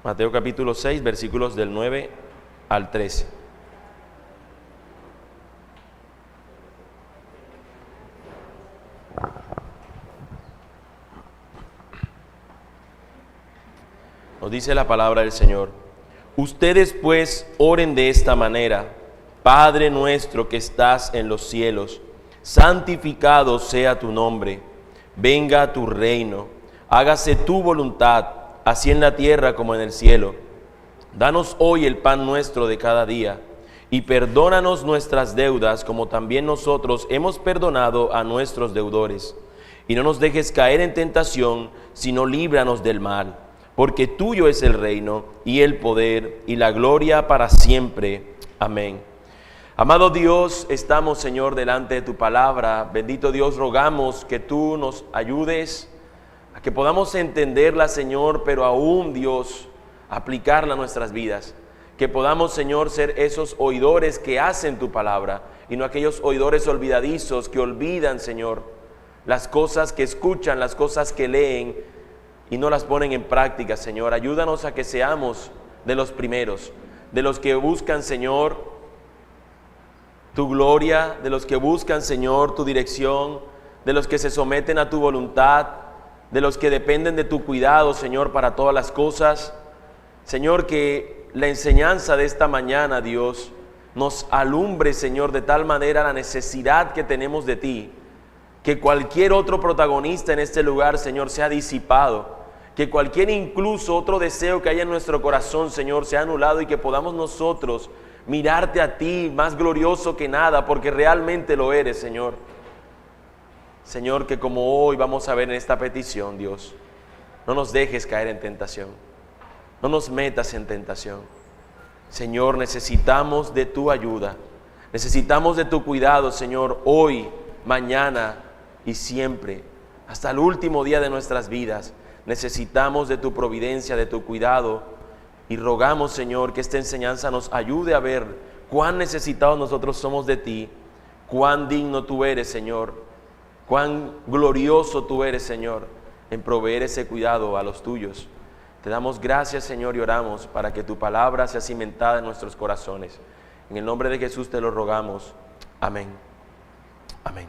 Mateo capítulo 6, versículos del 9 al 13. Nos dice la palabra del Señor: ustedes pues oren de esta manera: Padre nuestro que estás en los cielos, santificado sea tu nombre, venga tu reino, hágase tu voluntad, así en la tierra como en el cielo. Danos hoy el pan nuestro de cada día, y perdónanos nuestras deudas como también nosotros hemos perdonado a nuestros deudores. Y no nos dejes caer en tentación, sino líbranos del mal. Porque tuyo es el reino, y el poder, y la gloria para siempre. Amén. Amado Dios, estamos, Señor, delante de tu palabra. Bendito Dios, rogamos que tú nos ayudes a que podamos entenderla, Señor, pero aún, Dios, aplicarla a nuestras vidas. Que podamos, Señor, ser esos oidores que hacen tu palabra, y no aquellos oidores olvidadizos que olvidan, Señor, las cosas que escuchan, las cosas que leen, y no las ponen en práctica, Señor. Ayúdanos a que seamos de los primeros, de los que buscan, Señor, tu gloria, de los que buscan, Señor, tu dirección, de los que se someten a tu voluntad, de los que dependen de tu cuidado, Señor, para todas las cosas. Señor, que la enseñanza de esta mañana, Dios, nos alumbre, Señor, de tal manera la necesidad que tenemos de ti, que cualquier otro protagonista en este lugar, Señor, sea disipado, que cualquier incluso otro deseo que haya en nuestro corazón, Señor, sea anulado, y que podamos nosotros mirarte a ti más glorioso que nada, porque realmente lo eres, Señor. Señor, que como hoy vamos a ver en esta petición, Dios, no nos dejes caer en tentación, no nos metas en tentación. Señor, necesitamos de tu ayuda, necesitamos de tu cuidado, Señor, hoy, mañana y siempre, hasta el último día de nuestras vidas. Necesitamos de tu providencia, de tu cuidado, y rogamos, Señor, que esta enseñanza nos ayude a ver cuán necesitados nosotros somos de ti, cuán digno tú eres, Señor, cuán glorioso tú eres, Señor, en proveer ese cuidado a los tuyos. Te damos gracias, Señor, y oramos para que tu palabra sea cimentada en nuestros corazones. En el nombre de Jesús te lo rogamos. Amén. Amén.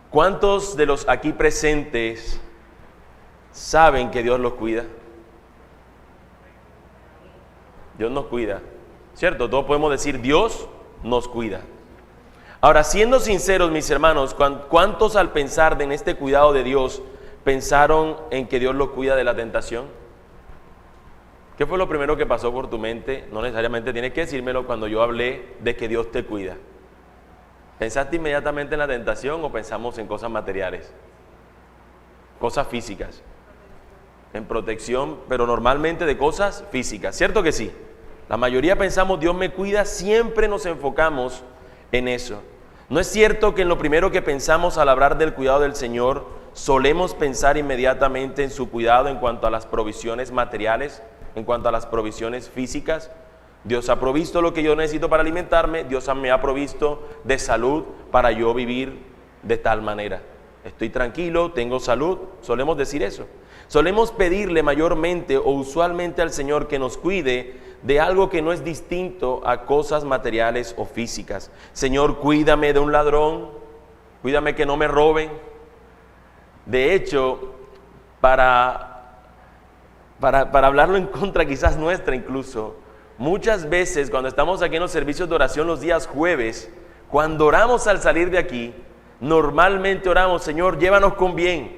¿Cuántos de los aquí presentes saben que Dios los cuida? Dios nos cuida, ¿cierto? Todos podemos decir: Dios nos cuida. Ahora, siendo sinceros, mis hermanos, ¿cuántos al pensar en este cuidado de Dios pensaron en que Dios los cuida de la tentación? ¿Qué fue lo primero que pasó por tu mente? No necesariamente tienes que decírmelo cuando yo hablé de que Dios te cuida. ¿Pensaste inmediatamente en la tentación o pensamos en cosas materiales? Cosas físicas. En protección, pero normalmente de cosas físicas, ¿cierto que sí? La mayoría pensamos: Dios me cuida, siempre nos enfocamos en eso. ¿No es cierto que en lo primero que pensamos al hablar del cuidado del Señor, solemos pensar inmediatamente en su cuidado en cuanto a las provisiones materiales, en cuanto a las provisiones físicas? Dios ha provisto lo que yo necesito para alimentarme, Dios me ha provisto de salud para yo vivir de tal manera. Estoy tranquilo, tengo salud, solemos decir eso. Solemos pedirle mayormente o usualmente al Señor que nos cuide de algo que no es distinto a cosas materiales o físicas. Señor, cuídame de un ladrón, cuídame que no me roben. De hecho, para hablarlo en contra quizás nuestra incluso, muchas veces cuando estamos aquí en los servicios de oración los días jueves, cuando oramos al salir de aquí, normalmente oramos: Señor, llévanos con bien,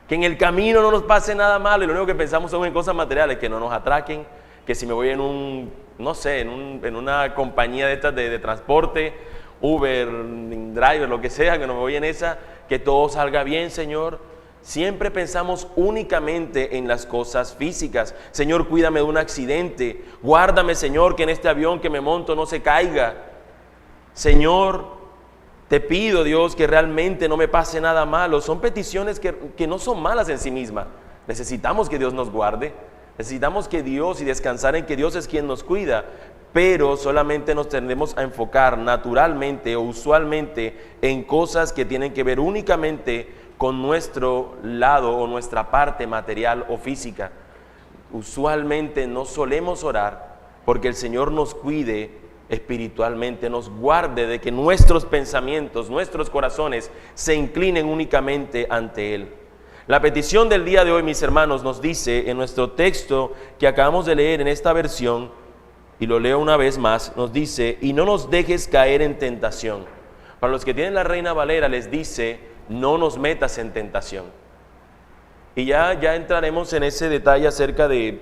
que en el camino no nos pase nada malo, y lo único que pensamos son en cosas materiales, que no nos atraquen, que si me voy en una compañía de estas de transporte, Uber, Driver, lo que sea, que no me voy en esa, que todo salga bien, Señor. Siempre pensamos únicamente en las cosas físicas. Señor, cuídame de un accidente, guárdame, Señor, que en este avión que me monto no se caiga. Señor, te pido, Dios, que realmente no me pase nada malo. Son peticiones que no son malas en sí mismas. Necesitamos que Dios nos guarde, necesitamos que Dios, y descansar en que Dios es quien nos cuida, pero solamente nos tendemos a enfocar naturalmente o usualmente en cosas que tienen que ver únicamente con nuestro lado o nuestra parte material o física. usualmente no solemos orar porque el Señor nos cuide espiritualmente, nos guarde de que nuestros pensamientos, nuestros corazones se inclinen únicamente ante Él. La petición del día de hoy, mis hermanos, nos dice en nuestro texto que acabamos de leer en esta versión, y lo leo una vez más, nos dice: y no nos dejes caer en tentación. Para los que tienen la Reina Valera les dice: no nos metas en tentación. Y ya entraremos en ese detalle acerca de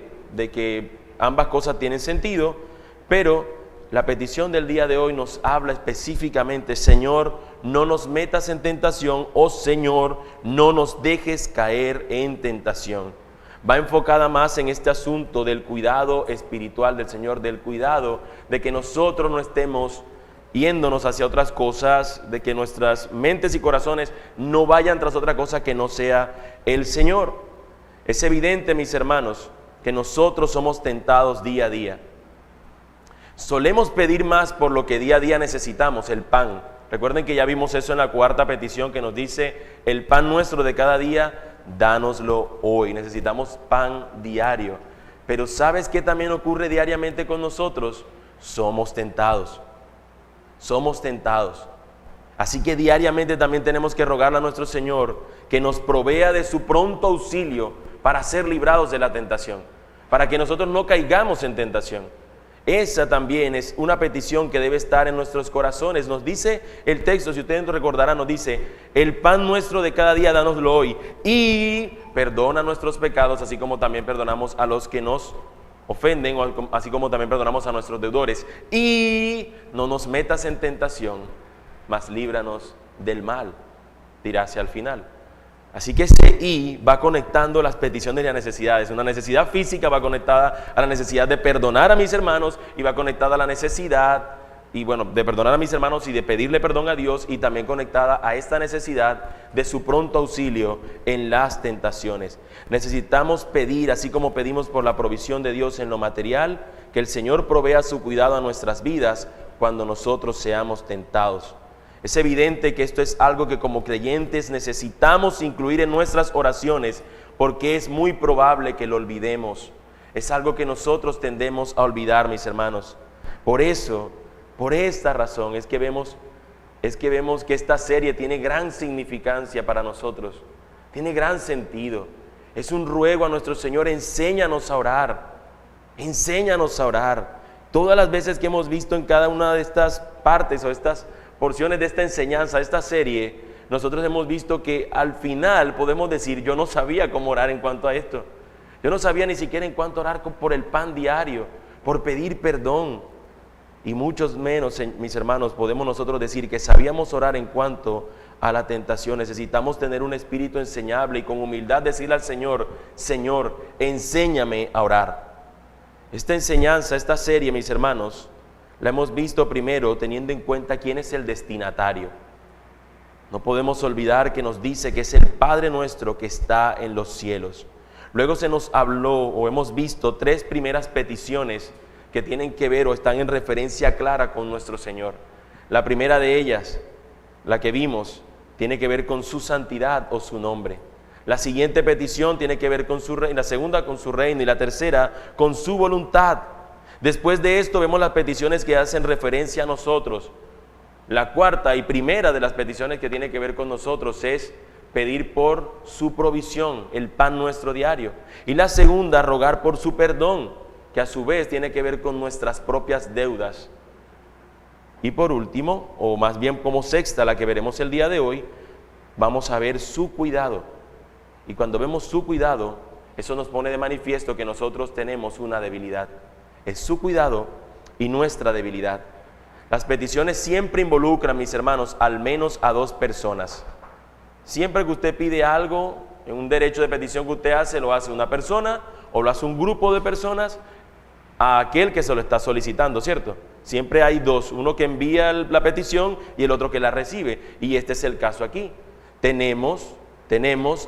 que ambas cosas tienen sentido, pero la petición del día de hoy nos habla específicamente: Señor, no nos metas en tentación, o Señor, no nos dejes caer en tentación. Va enfocada más en este asunto del cuidado espiritual del Señor, del cuidado de que nosotros no estemos yéndonos hacia otras cosas, de que nuestras mentes y corazones no vayan tras otra cosa que no sea el Señor. Es evidente, mis hermanos, que nosotros somos tentados día a día. Solemos pedir más por lo que día a día necesitamos, el pan. Recuerden que ya vimos eso en la cuarta petición que nos dice: el pan nuestro de cada día, dánoslo hoy. Necesitamos pan diario. Pero ¿sabes qué también ocurre diariamente con nosotros? Somos tentados. Somos tentados. Así que diariamente también tenemos que rogarle a nuestro Señor que nos provea de su pronto auxilio para ser librados de la tentación, para que nosotros no caigamos en tentación. Esa también es una petición que debe estar en nuestros corazones. Nos dice el texto, si ustedes recordarán, nos dice: el pan nuestro de cada día, dánoslo hoy, y perdona nuestros pecados, así como también perdonamos a los que nos ofenden, así como también perdonamos a nuestros deudores, y no nos metas en tentación, mas líbranos del mal, dirá hacia el final. Así que ese y va conectando las peticiones y las necesidades. Una necesidad física va conectada a la necesidad de perdonar a mis hermanos, y va conectada a la necesidad, de perdonar a mis hermanos y de pedirle perdón a Dios, y también conectada a esta necesidad de su pronto auxilio en las tentaciones. Necesitamos pedir, así como pedimos por la provisión de Dios en lo material, que el Señor provea su cuidado a nuestras vidas cuando nosotros seamos tentados. Es evidente que esto es algo que como creyentes necesitamos incluir en nuestras oraciones, porque es muy probable que lo olvidemos. Es algo que nosotros tendemos a olvidar, mis hermanos. Por eso, por esta razón, es que vemos que esta serie tiene gran significancia para nosotros. Tiene gran sentido. Es un ruego a nuestro Señor: enséñanos a orar. Enséñanos a orar. Todas las veces que hemos visto en cada una de estas partes o estas porciones de esta enseñanza, de esta serie, nosotros hemos visto que al final podemos decir: yo no sabía cómo orar en cuanto a esto. Yo no sabía ni siquiera en cuanto orar por el pan diario, por pedir perdón. Y muchos menos, mis hermanos, podemos nosotros decir que sabíamos orar en cuanto a la tentación. Necesitamos tener un espíritu enseñable y con humildad decirle al Señor: Señor, enséñame a orar. Esta enseñanza, esta serie, mis hermanos, la hemos visto primero teniendo en cuenta quién es el destinatario. No podemos olvidar que nos dice que es el Padre nuestro que está en los cielos. Luego se nos habló o hemos visto 3 primeras peticiones que tienen que ver o están en referencia clara con nuestro Señor. La primera de ellas, la que vimos, tiene que ver con su santidad o su nombre. La siguiente petición tiene que ver con su reino, la segunda con su reino, y la tercera con su voluntad. Después de esto vemos las peticiones que hacen referencia a nosotros. La cuarta y primera de las peticiones que tiene que ver con nosotros es pedir por su provisión, el pan nuestro diario. Y la segunda, rogar por su perdón, que a su vez tiene que ver con nuestras propias deudas. Y por último, o más bien como sexta, la que veremos el día de hoy, vamos a ver su cuidado. Y cuando vemos su cuidado, eso nos pone de manifiesto que nosotros tenemos una debilidad. Es su cuidado y nuestra debilidad. Las peticiones siempre involucran, mis hermanos, al menos a 2 personas. Siempre que usted pide algo, en un derecho de petición que usted hace, lo hace una persona o lo hace un grupo de personas a aquel que se lo está solicitando, ¿cierto? Siempre hay 2, uno que envía la petición y el otro que la recibe. Y este es el caso aquí. Tenemos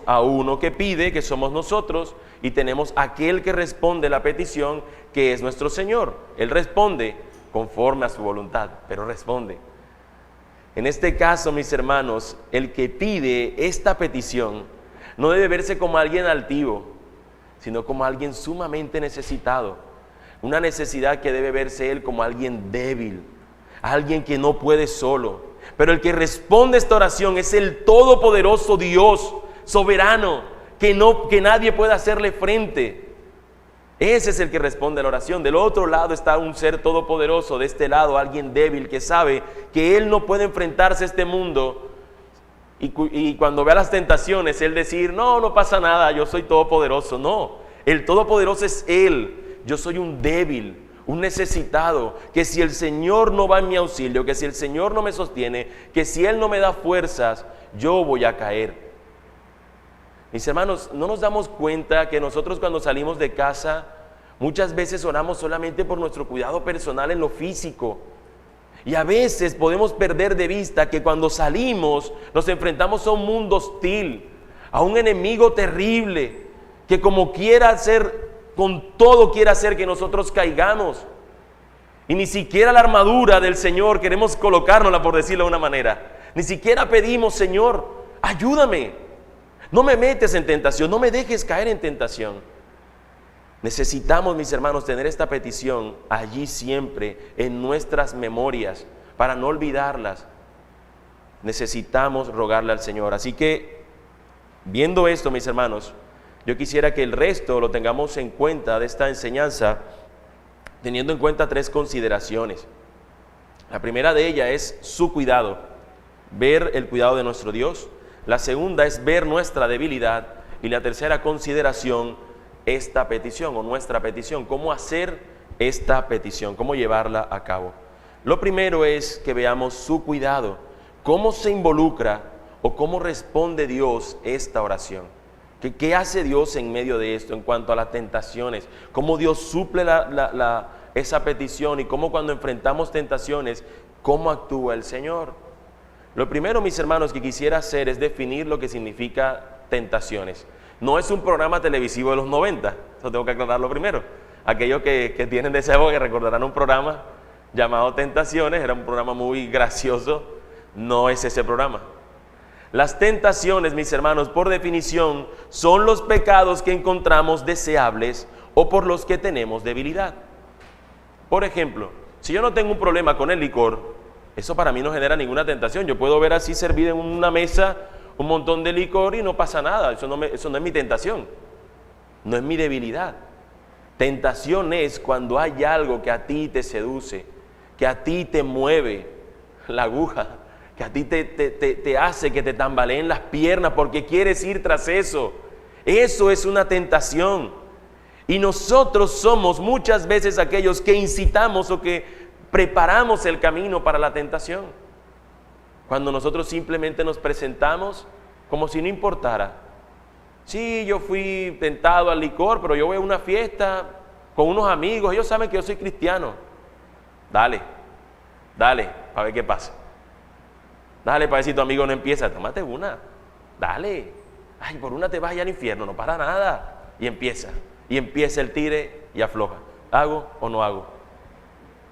a uno que pide, que somos nosotros, y tenemos aquel que responde la petición, que es nuestro Señor. Él responde conforme a su voluntad, pero responde. En este caso, mis hermanos, el que pide esta petición no debe verse como alguien altivo, sino como alguien sumamente necesitado. Una necesidad que debe verse él como alguien débil, alguien que no puede solo. Pero el que responde a esta oración es el todopoderoso Dios, soberano, que nadie puede hacerle frente. Ese es el que responde a la oración. Del otro lado está un ser todopoderoso, de este lado alguien débil que sabe que él no puede enfrentarse a este mundo. Y cuando vea las tentaciones, él decir, no pasa nada, yo soy todopoderoso. No, el todopoderoso es él. Yo soy un débil, un necesitado, que si el Señor no va en mi auxilio, que si el Señor no me sostiene, que si Él no me da fuerzas, yo voy a caer. Mis hermanos, no nos damos cuenta que nosotros cuando salimos de casa, muchas veces oramos solamente por nuestro cuidado personal en lo físico. Y a veces podemos perder de vista que cuando salimos nos enfrentamos a un mundo hostil, a un enemigo terrible, que como quiera hacer, con todo quiere hacer que nosotros caigamos. Y ni siquiera la armadura del Señor queremos colocárnosla, por decirlo de una manera. Ni siquiera pedimos, Señor, ayúdame. No me metes en tentación, no me dejes caer en tentación. Necesitamos, mis hermanos, tener esta petición allí siempre en nuestras memorias para no olvidarlas. Necesitamos rogarle al Señor. Así que, viendo esto, mis hermanos, yo quisiera que el resto lo tengamos en cuenta de esta enseñanza, teniendo en cuenta 3 consideraciones. La primera de ellas es su cuidado, ver el cuidado de nuestro Dios. La segunda es ver nuestra debilidad. Y la tercera consideración, esta petición o nuestra petición, cómo hacer esta petición, cómo llevarla a cabo. Lo primero es que veamos su cuidado, cómo se involucra o cómo responde Dios esta oración. ¿Qué hace Dios en medio de esto en cuanto a las tentaciones? ¿Cómo Dios suple esa petición? Y cómo cuando enfrentamos tentaciones, ¿cómo actúa el Señor? Lo primero, mis hermanos, que quisiera hacer es definir lo que significa tentaciones. No es un programa televisivo de los 90, eso tengo que aclararlo primero. Aquellos que tienen de esa época que recordarán un programa llamado Tentaciones, era un programa muy gracioso, no es ese programa. Las tentaciones, mis hermanos, por definición, son los pecados que encontramos deseables o por los que tenemos debilidad. Por ejemplo, si yo no tengo un problema con el licor, eso para mí no genera ninguna tentación. Yo puedo ver así servido en una mesa un montón de licor y no pasa nada. Eso no es mi tentación, no es mi debilidad. Tentación es cuando hay algo que a ti te seduce, que a ti te mueve la aguja, que a ti te hace que te tambaleen las piernas porque quieres ir tras eso. Eso es una tentación. Y nosotros somos muchas veces aquellos que incitamos o que preparamos el camino para la tentación. Cuando nosotros simplemente nos presentamos como si no importara. Sí, yo fui tentado al licor, pero yo voy a una fiesta con unos amigos, ellos saben que yo soy cristiano. Dale, para ver qué pasa. Dale, para ver si tu amigo no empieza. Tómate una, dale. Ay, por una te vas allá al infierno, no para nada. Y empieza el tire y afloja. ¿Hago o no hago?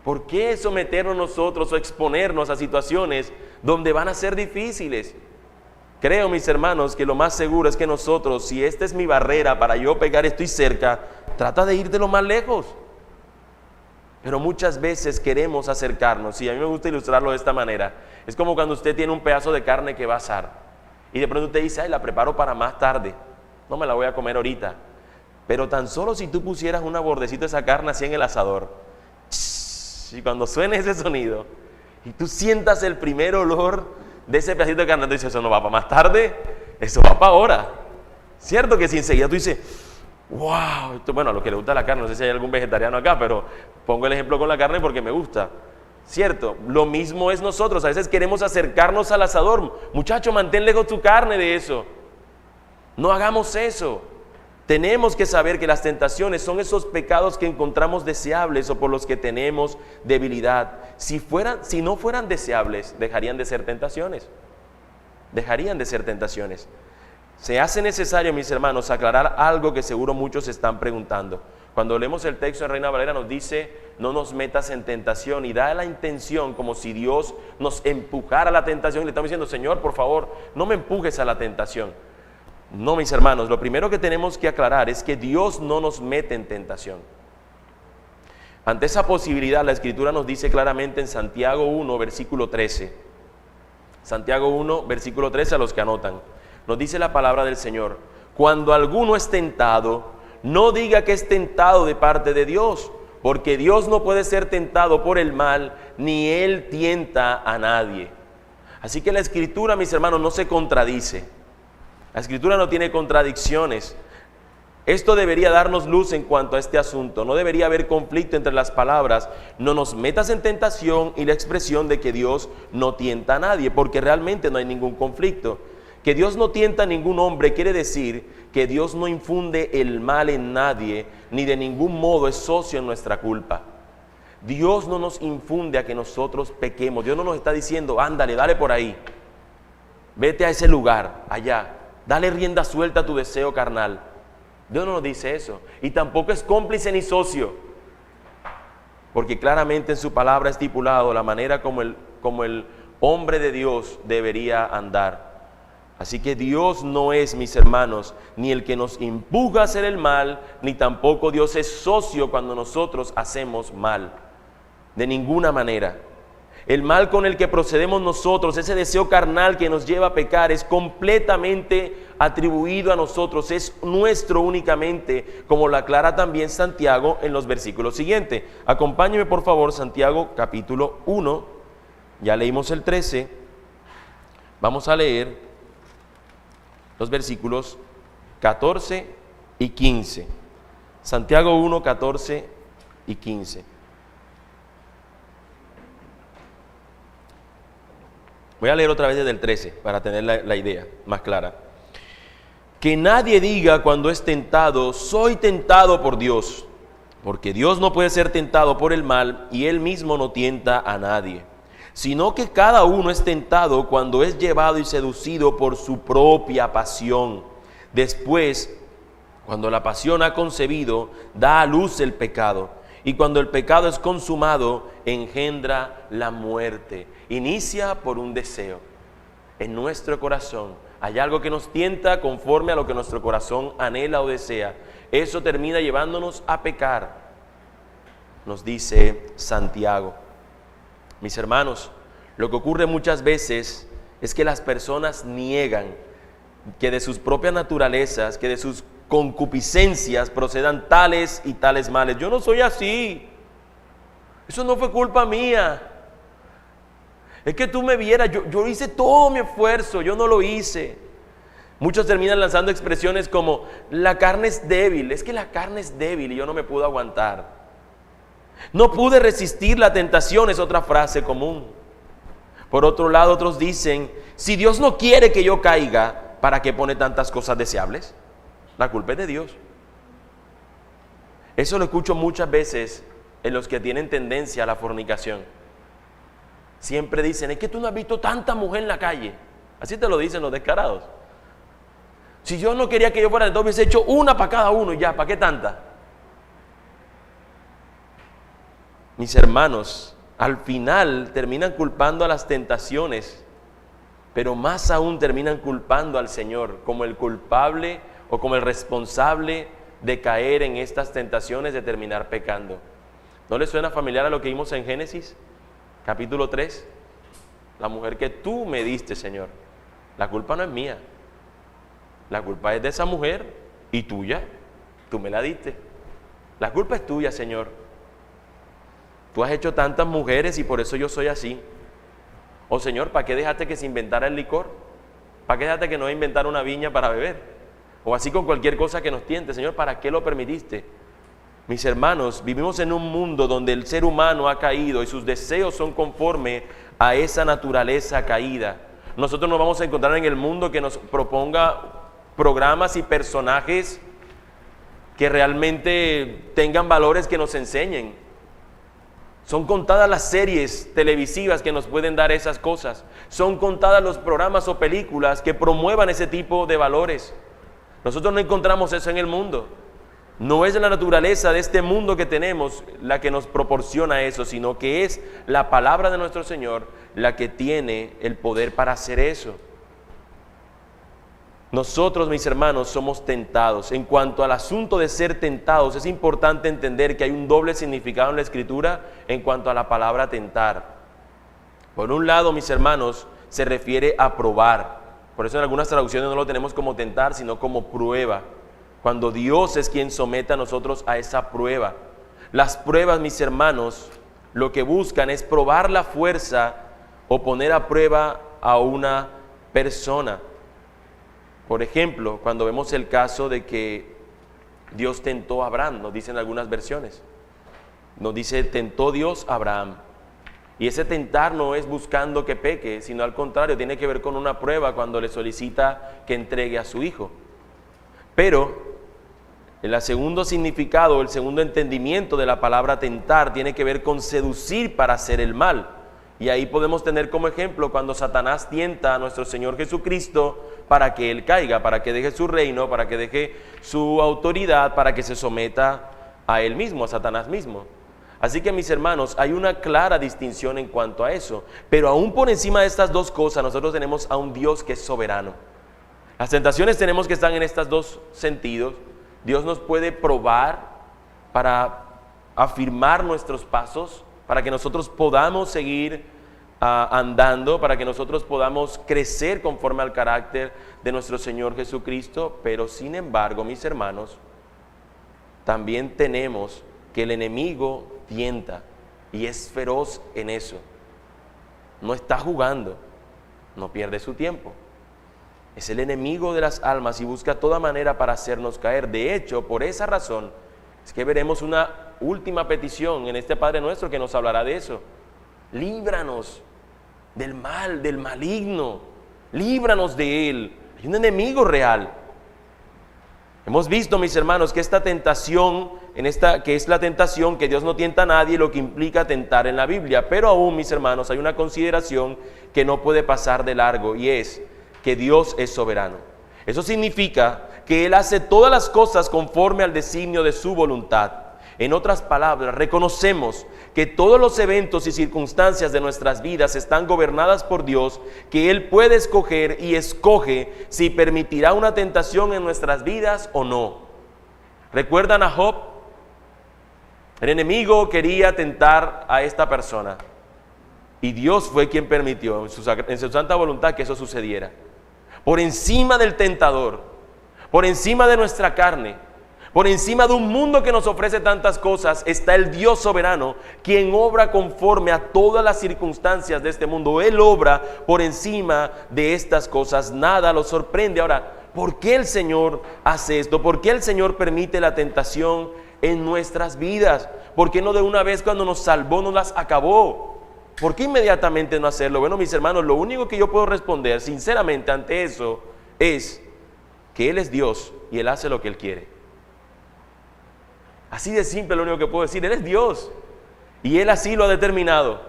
¿Por qué someternos nosotros o exponernos a situaciones donde van a ser difíciles? Creo, mis hermanos, que lo más seguro es que nosotros, si esta es mi barrera para yo pegar, estoy cerca, trata de ir de lo más lejos. Pero muchas veces queremos acercarnos, y a mí me gusta ilustrarlo de esta manera. Es como cuando usted tiene un pedazo de carne que va a asar, y de pronto usted dice, ay, la preparo para más tarde, no me la voy a comer ahorita. Pero tan solo si tú pusieras una bordecita de esa carne así en el asador, y cuando suene ese sonido y tú sientas el primer olor de ese pedacito de carne, tú dices, eso no va para más tarde, eso va para ahora. Cierto que si enseguida tú dices, wow, esto, bueno, a los que les gusta la carne, no sé si hay algún vegetariano acá, pero pongo el ejemplo con la carne porque me gusta. Cierto, lo mismo es nosotros, a veces queremos acercarnos al asador. Muchacho, mantén lejos tu carne de eso. No hagamos eso. Tenemos que saber que las tentaciones son esos pecados que encontramos deseables o por los que tenemos debilidad. Si no fueran deseables, dejarían de ser tentaciones. Dejarían de ser tentaciones. Se hace necesario, mis hermanos, aclarar algo que seguro muchos se están preguntando. Cuando leemos el texto en Reina Valera nos dice, no nos metas en tentación, y da la intención como si Dios nos empujara a la tentación. Y le estamos diciendo, Señor, por favor, no me empujes a la tentación. No, mis hermanos, lo primero que tenemos que aclarar es que Dios no nos mete en tentación. Ante esa posibilidad, la Escritura nos dice claramente en Santiago 1, versículo 13. Santiago 1, versículo 13, a los que anotan. Nos dice la palabra del Señor: cuando alguno es tentado, no diga que es tentado de parte de Dios, porque Dios no puede ser tentado por el mal, ni Él tienta a nadie. Así que la Escritura, mis hermanos, no se contradice. La Escritura no tiene contradicciones. Esto debería darnos luz en cuanto a este asunto. No debería haber conflicto entre las palabras: no nos metas en tentación, y la expresión de que Dios no tienta a nadie, porque realmente no hay ningún conflicto. Que Dios no tienta a ningún hombre quiere decir que Dios no infunde el mal en nadie, ni de ningún modo es socio en nuestra culpa. Dios no nos infunde a que nosotros pequemos. Dios no nos está diciendo: ándale, dale por ahí, vete a ese lugar, allá, dale rienda suelta a tu deseo carnal. Dios no nos dice eso, y tampoco es cómplice ni socio, porque claramente en su palabra ha estipulado la manera como el hombre de Dios debería andar. Así que Dios no es, mis hermanos, ni el que nos empuja a hacer el mal, ni tampoco Dios es socio cuando nosotros hacemos mal, de ninguna manera. El mal con el que procedemos nosotros, ese deseo carnal que nos lleva a pecar, es completamente atribuido a nosotros, es nuestro únicamente, como lo aclara también Santiago en los versículos siguientes. Acompáñeme por favor, Santiago capítulo 1, ya leímos el 13, vamos a leer los versículos 14 y 15. Santiago 1, 14 y 15. Voy a leer otra vez desde el 13 para tener la idea más clara. Que nadie diga cuando es tentado: soy tentado por Dios, porque Dios no puede ser tentado por el mal, y Él mismo no tienta a nadie. Sino que cada uno es tentado cuando es llevado y seducido por su propia pasión. Después, cuando la pasión ha concebido, da a luz el pecado. Y cuando el pecado es consumado, engendra la muerte. Inicia por un deseo. En nuestro corazón hay algo que nos tienta conforme a lo que nuestro corazón anhela o desea. Eso termina llevándonos a pecar, nos dice Santiago. Mis hermanos, lo que ocurre muchas veces es que las personas niegan que de sus propias naturalezas, que de sus concupiscencias procedan tales y tales males. Yo no soy así, eso no fue culpa mía. Es que tú me vieras, yo hice todo mi esfuerzo, yo no lo hice. Muchos terminan lanzando expresiones como: la carne es débil. Es que la carne es débil y yo no me pude aguantar. No pude resistir la tentación, es otra frase común. Por otro lado, otros dicen: si Dios no quiere que yo caiga, ¿para qué pone tantas cosas deseables? La culpa es de Dios. Eso lo escucho muchas veces en los que tienen tendencia a la fornicación. Siempre dicen: es que tú no has visto tanta mujer en la calle. Así te lo dicen los descarados. Si Dios no quería que yo fuera de dos, hubiese hecho una para cada uno y ya, ¿para qué tanta? Mis hermanos, al final terminan culpando a las tentaciones, pero más aún terminan culpando al Señor como el culpable o como el responsable de caer en estas tentaciones, de terminar pecando. ¿No les suena familiar a lo que vimos en Génesis, capítulo 3? La mujer que tú me diste, Señor. La culpa no es mía. La culpa es de esa mujer y tuya. Tú me la diste. La culpa es tuya, Señor. Tú has hecho tantas mujeres y por eso yo soy así. Oh Señor, ¿para qué dejaste que se inventara el licor? ¿Para qué dejaste que nos inventara una viña para beber? O así con cualquier cosa que nos tiente. Señor, ¿para qué lo permitiste? Mis hermanos, vivimos en un mundo donde el ser humano ha caído y sus deseos son conforme a esa naturaleza caída. Nosotros nos vamos a encontrar en el mundo que nos proponga programas y personajes que realmente tengan valores que nos enseñen. Son contadas las series televisivas que nos pueden dar esas cosas. Son contadas los programas o películas que promuevan ese tipo de valores. Nosotros no encontramos eso en el mundo. No es la naturaleza de este mundo que tenemos la que nos proporciona eso, sino que es la palabra de nuestro Señor la que tiene el poder para hacer eso. Nosotros, mis hermanos, somos tentados. En cuanto al asunto de ser tentados, es importante entender que hay un doble significado en la Escritura en cuanto a la palabra tentar. Por un lado, mis hermanos, se refiere a probar. Por eso en algunas traducciones no lo tenemos como tentar, sino como prueba. Cuando Dios es quien somete a nosotros a esa prueba. Las pruebas, mis hermanos, lo que buscan es probar la fuerza o poner a prueba a una persona. Por ejemplo, cuando vemos el caso de que Dios tentó a Abraham, nos dicen algunas versiones. Nos dice, tentó Dios a Abraham. Y ese tentar no es buscando que peque, sino al contrario, tiene que ver con una prueba cuando le solicita que entregue a su hijo. Pero el segundo significado, el segundo entendimiento de la palabra tentar tiene que ver con seducir para hacer el mal. Y ahí podemos tener como ejemplo cuando Satanás tienta a nuestro Señor Jesucristo para que Él caiga, para que deje su reino, para que deje su autoridad, para que se someta a Él mismo, a Satanás mismo. Así que, mis hermanos, hay una clara distinción en cuanto a eso. Pero aún por encima de estas dos cosas, nosotros tenemos a un Dios que es soberano. Las tentaciones tenemos que estar en estos dos sentidos. Dios nos puede probar para afirmar nuestros pasos, para que nosotros podamos seguir andando, para que nosotros podamos crecer conforme al carácter de nuestro Señor Jesucristo. Pero sin embargo, mis hermanos, también tenemos que el enemigo tienta y es feroz en eso. No está jugando, no pierde su tiempo. Es el enemigo de las almas y busca toda manera para hacernos caer. De hecho, por esa razón es que veremos una última petición en este Padre Nuestro que nos hablará de eso. Líbranos del mal, del maligno. Líbranos de él. Hay un enemigo real. Hemos visto, mis hermanos, que esta tentación, que es la tentación, que Dios no tienta a nadie, lo que implica tentar en la Biblia. Pero aún, mis hermanos, hay una consideración que no puede pasar de largo, y es que Dios es soberano. Eso significa que Él hace todas las cosas conforme al designio de su voluntad. En otras palabras, reconocemos que todos los eventos y circunstancias de nuestras vidas están gobernadas por Dios, que Él puede escoger y escoge si permitirá una tentación en nuestras vidas o no. ¿Recuerdan a Job? El enemigo quería tentar a esta persona y Dios fue quien permitió en su santa voluntad que eso sucediera. Por encima del tentador, por encima de nuestra carne, por encima de un mundo que nos ofrece tantas cosas, está el Dios soberano, quien obra conforme a todas las circunstancias de este mundo. Él obra por encima de estas cosas, nada lo sorprende. Ahora, ¿por qué el Señor hace esto? ¿Por qué el Señor permite la tentación en nuestras vidas? ¿Por qué no de una vez cuando nos salvó nos las acabó? ¿Por qué inmediatamente no hacerlo? Bueno, mis hermanos, lo único que yo puedo responder sinceramente ante eso es que Él es Dios y Él hace lo que Él quiere. Así de simple lo único que puedo decir. Él es Dios y Él así lo ha determinado.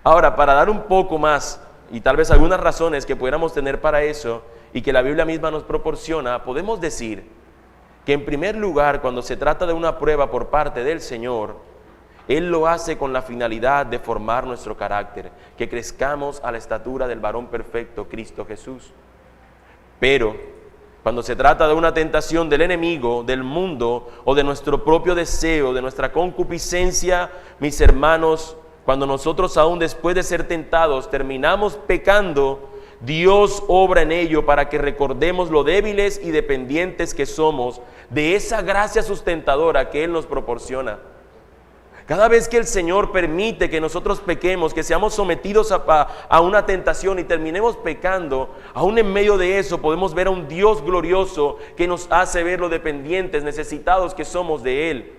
Ahora, para dar un poco más y tal vez algunas razones que pudiéramos tener para eso y que la Biblia misma nos proporciona, podemos decir que en primer lugar, cuando se trata de una prueba por parte del Señor, Él lo hace con la finalidad de formar nuestro carácter, que crezcamos a la estatura del varón perfecto, Cristo Jesús. Pero cuando se trata de una tentación del enemigo, del mundo o de nuestro propio deseo, de nuestra concupiscencia, mis hermanos, cuando nosotros aún después de ser tentados terminamos pecando, Dios obra en ello para que recordemos lo débiles y dependientes que somos de esa gracia sustentadora que Él nos proporciona. Cada vez que el Señor permite que nosotros pequemos, que seamos sometidos a una tentación y terminemos pecando, aún en medio de eso podemos ver a un Dios glorioso que nos hace ver lo dependientes, necesitados que somos de Él.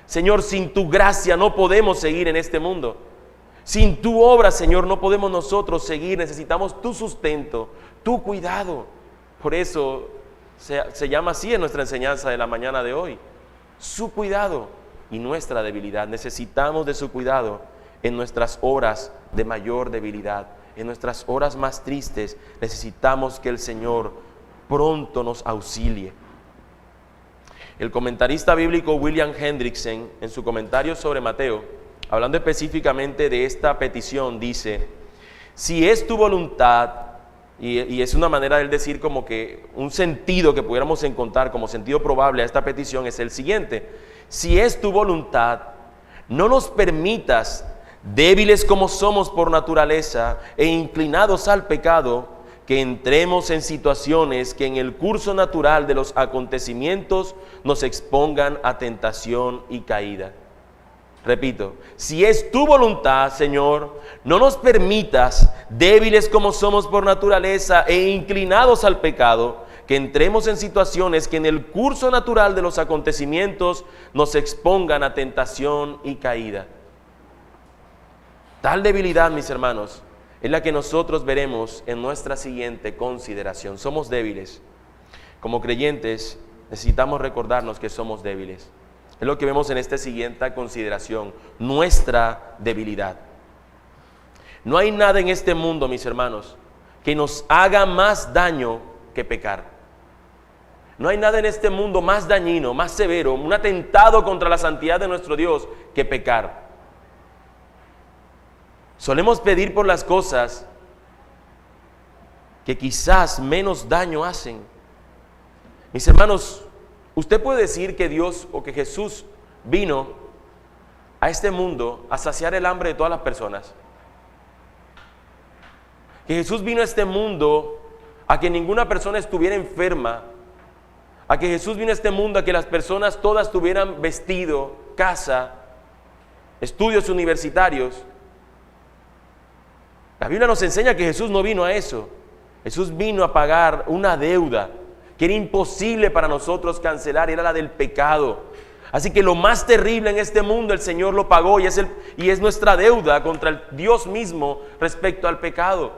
Señor, sin tu gracia no podemos seguir en este mundo. Sin tu obra, Señor, no podemos nosotros seguir. Necesitamos tu sustento, tu cuidado. Por eso se llama así en nuestra enseñanza de la mañana de hoy. Su cuidado y nuestra debilidad. Necesitamos de su cuidado en nuestras horas de mayor debilidad, en nuestras horas más tristes. Necesitamos que el Señor pronto nos auxilie. El comentarista bíblico William Hendrickson, en su comentario sobre Mateo, hablando específicamente de esta petición, dice: si es tu voluntad, y es una manera de él decir como que un sentido que pudiéramos encontrar como sentido probable a esta petición es el siguiente: si es tu voluntad, no nos permitas, débiles como somos por naturaleza e inclinados al pecado, que entremos en situaciones que en el curso natural de los acontecimientos nos expongan a tentación y caída. Repito, si es tu voluntad, Señor, no nos permitas, débiles como somos por naturaleza e inclinados al pecado, que entremos en situaciones que en el curso natural de los acontecimientos nos expongan a tentación y caída. Tal debilidad, mis hermanos, es la que nosotros veremos en nuestra siguiente consideración. Somos débiles. Como creyentes necesitamos recordarnos que somos débiles. Es lo que vemos en esta siguiente consideración, nuestra debilidad. No hay nada en este mundo, mis hermanos, que nos haga más daño que pecar. No hay nada en este mundo más dañino, más severo, un atentado contra la santidad de nuestro Dios que pecar. Solemos pedir por las cosas que quizás menos daño hacen. Mis hermanos, usted puede decir que Dios o que Jesús vino a este mundo a saciar el hambre de todas las personas. Que Jesús vino a este mundo a que ninguna persona estuviera enferma. A que Jesús vino a este mundo a que las personas todas tuvieran vestido, casa, estudios universitarios. La Biblia nos enseña que Jesús no vino a eso. Jesús vino a pagar una deuda que era imposible para nosotros cancelar, era la del pecado. Así que lo más terrible en este mundo el Señor lo pagó y es nuestra deuda contra el Dios mismo respecto al pecado.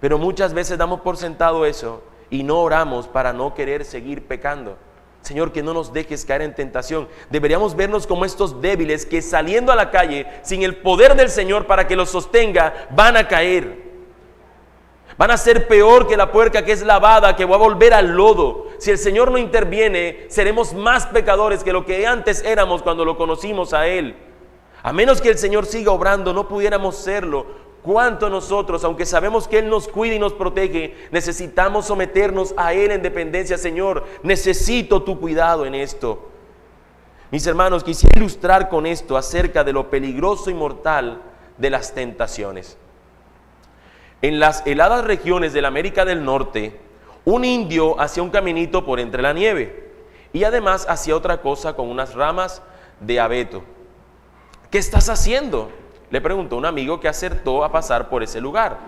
Pero muchas veces damos por sentado eso y no oramos para no querer seguir pecando. Señor, que no nos dejes caer en tentación. Deberíamos vernos como estos débiles que saliendo a la calle sin el poder del Señor para que los sostenga, van a caer. Van a ser peor que la puerca que es lavada, que va a volver al lodo. Si el Señor no interviene, seremos más pecadores que lo que antes éramos cuando lo conocimos a Él. A menos que el Señor siga obrando, no pudiéramos serlo. ¿Cuánto nosotros, aunque sabemos que Él nos cuida y nos protege, necesitamos someternos a Él en dependencia? Señor, necesito tu cuidado en esto. Mis hermanos, quisiera ilustrar con esto acerca de lo peligroso y mortal de las tentaciones. En las heladas regiones de la América del Norte, un indio hacía un caminito por entre la nieve y además hacía otra cosa con unas ramas de abeto. ¿Qué estás haciendo?, le preguntó un amigo que acertó a pasar por ese lugar.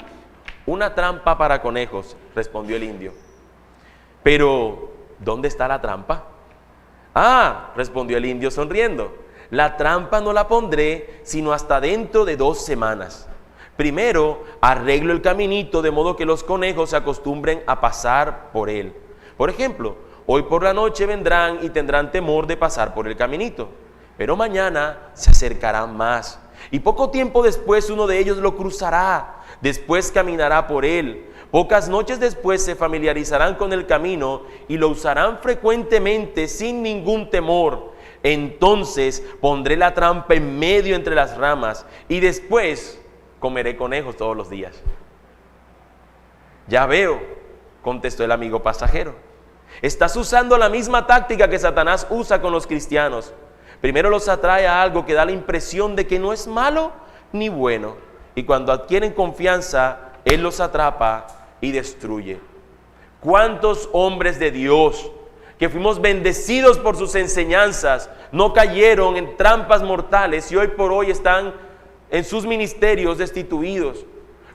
Una trampa para conejos, respondió el indio. Pero, ¿dónde está la trampa? Ah, respondió el indio sonriendo, la trampa no la pondré sino hasta dentro de 2 semanas. Primero, arreglo el caminito de modo que los conejos se acostumbren a pasar por él. Por ejemplo, hoy por la noche vendrán y tendrán temor de pasar por el caminito, pero mañana se acercarán más. Y poco tiempo después uno de ellos lo cruzará, después caminará por él. Pocas noches después se familiarizarán con el camino y lo usarán frecuentemente sin ningún temor. Entonces pondré la trampa en medio entre las ramas y después comeré conejos todos los días. Ya veo, contestó el amigo pasajero. Estás usando la misma táctica que Satanás usa con los cristianos. Primero los atrae a algo que da la impresión de que no es malo ni bueno. Y cuando adquieren confianza, Él los atrapa y destruye. ¿Cuántos hombres de Dios que fuimos bendecidos por sus enseñanzas no cayeron en trampas mortales y hoy por hoy están en sus ministerios destituidos?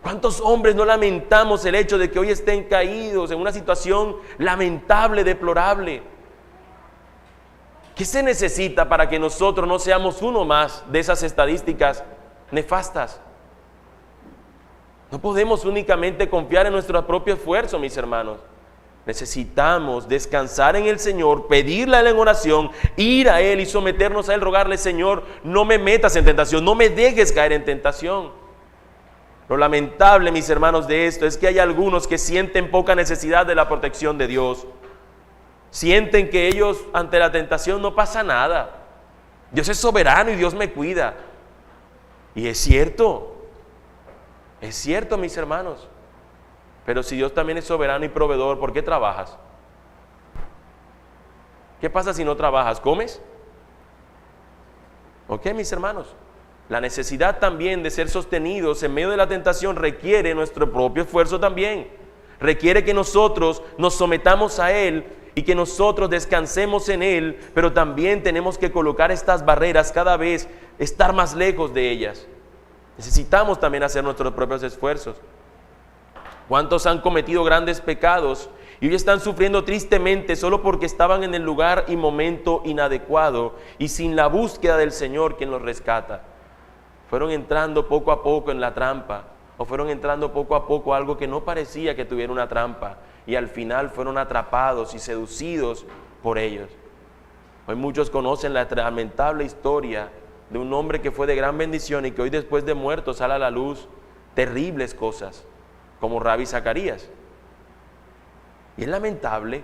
¿Cuántos hombres no lamentamos el hecho de que hoy estén caídos en una situación lamentable, deplorable? ¿Qué se necesita para que nosotros no seamos uno más de esas estadísticas nefastas? No podemos únicamente confiar en nuestro propio esfuerzo, mis hermanos. Necesitamos descansar en el Señor, pedirle a Él en oración, ir a Él y someternos a Él, rogarle: Señor, no me metas en tentación, no me dejes caer en tentación. Lo lamentable, mis hermanos, de esto es que hay algunos que sienten poca necesidad de la protección de Dios. Sienten que ellos ante la tentación no pasa nada. Dios es soberano y Dios me cuida. Y es cierto, mis hermanos. Pero si Dios también es soberano y proveedor, ¿por qué trabajas? ¿Qué pasa si no trabajas? ¿Comes? ¿Ok, mis hermanos? La necesidad también de ser sostenidos en medio de la tentación requiere nuestro propio esfuerzo también. Requiere que nosotros nos sometamos a Él y que nosotros descansemos en Él, pero también tenemos que colocar estas barreras cada vez, estar más lejos de ellas. Necesitamos también hacer nuestros propios esfuerzos. ¿Cuántos han cometido grandes pecados y hoy están sufriendo tristemente solo porque estaban en el lugar y momento inadecuado y sin la búsqueda del Señor quien los rescata? Fueron entrando poco a poco en la trampa, o fueron entrando poco a poco a algo que no parecía que tuviera una trampa, y al final fueron atrapados y seducidos por ellos. Hoy muchos conocen la lamentable historia de un hombre que fue de gran bendición y que hoy después de muerto sale a la luz terribles cosas, como Rabbi Zacarías. Y es lamentable.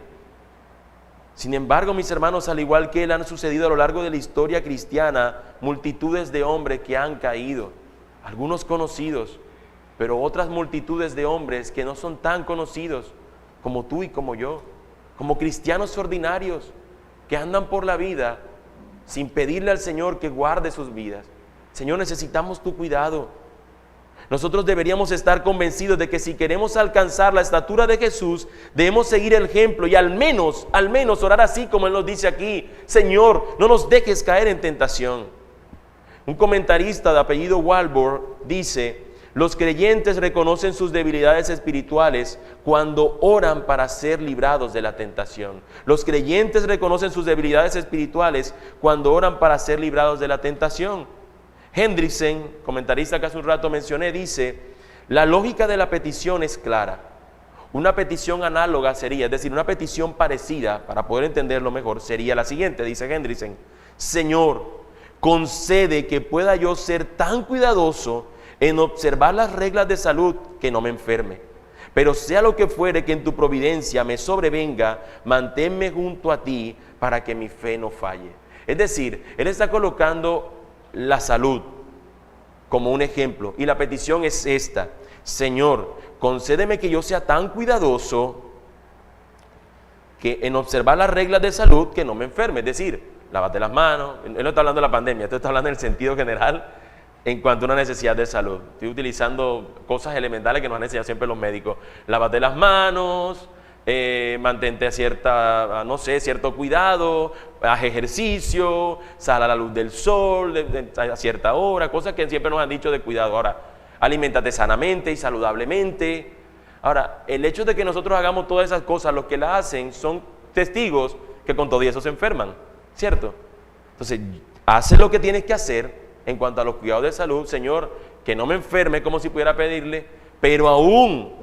Sin embargo, mis hermanos, al igual que él, han sucedido a lo largo de la historia cristiana multitudes de hombres que han caído, algunos conocidos, pero otras multitudes de hombres que no son tan conocidos como tú y como yo, como cristianos ordinarios que andan por la vida sin pedirle al Señor que guarde sus vidas. Señor, necesitamos tu cuidado. Nosotros deberíamos estar convencidos de que si queremos alcanzar la estatura de Jesús, debemos seguir el ejemplo y al menos orar así como Él nos dice aquí: Señor, no nos dejes caer en tentación. Un comentarista de apellido Walborg dice: los creyentes reconocen sus debilidades espirituales cuando oran para ser librados de la tentación. Los creyentes reconocen sus debilidades espirituales cuando oran para ser librados de la tentación. Hendrickson, comentarista que hace un rato mencioné, dice: la lógica de la petición es clara. Una petición análoga sería, es decir, una petición parecida, para poder entenderlo mejor, sería la siguiente, dice Hendrickson: Señor, concede que pueda yo ser tan cuidadoso en observar las reglas de salud que no me enferme. Pero sea lo que fuere que en tu providencia me sobrevenga, manténme junto a ti para que mi fe no falle. Es decir, él está colocando la salud como un ejemplo, y la petición es esta: Señor, concédeme que yo sea tan cuidadoso que en observar las reglas de salud que no me enferme. Es decir, lávate las manos. Él no está hablando de la pandemia, esto está hablando en el sentido general en cuanto a una necesidad de salud. Estoy utilizando cosas elementales que nos han enseñado siempre los médicos: lávate las manos, mantente a cierto cuidado, haz ejercicio, sal a la luz del sol a cierta hora, cosas que siempre nos han dicho de cuidado. Ahora, aliméntate sanamente y saludablemente. Ahora, el hecho de que nosotros hagamos todas esas cosas, los que las hacen son testigos que con todo eso se enferman, ¿cierto? Entonces, hace lo que tienes que hacer en cuanto a los cuidados de salud. Señor, que no me enferme, como si pudiera pedirle, pero aún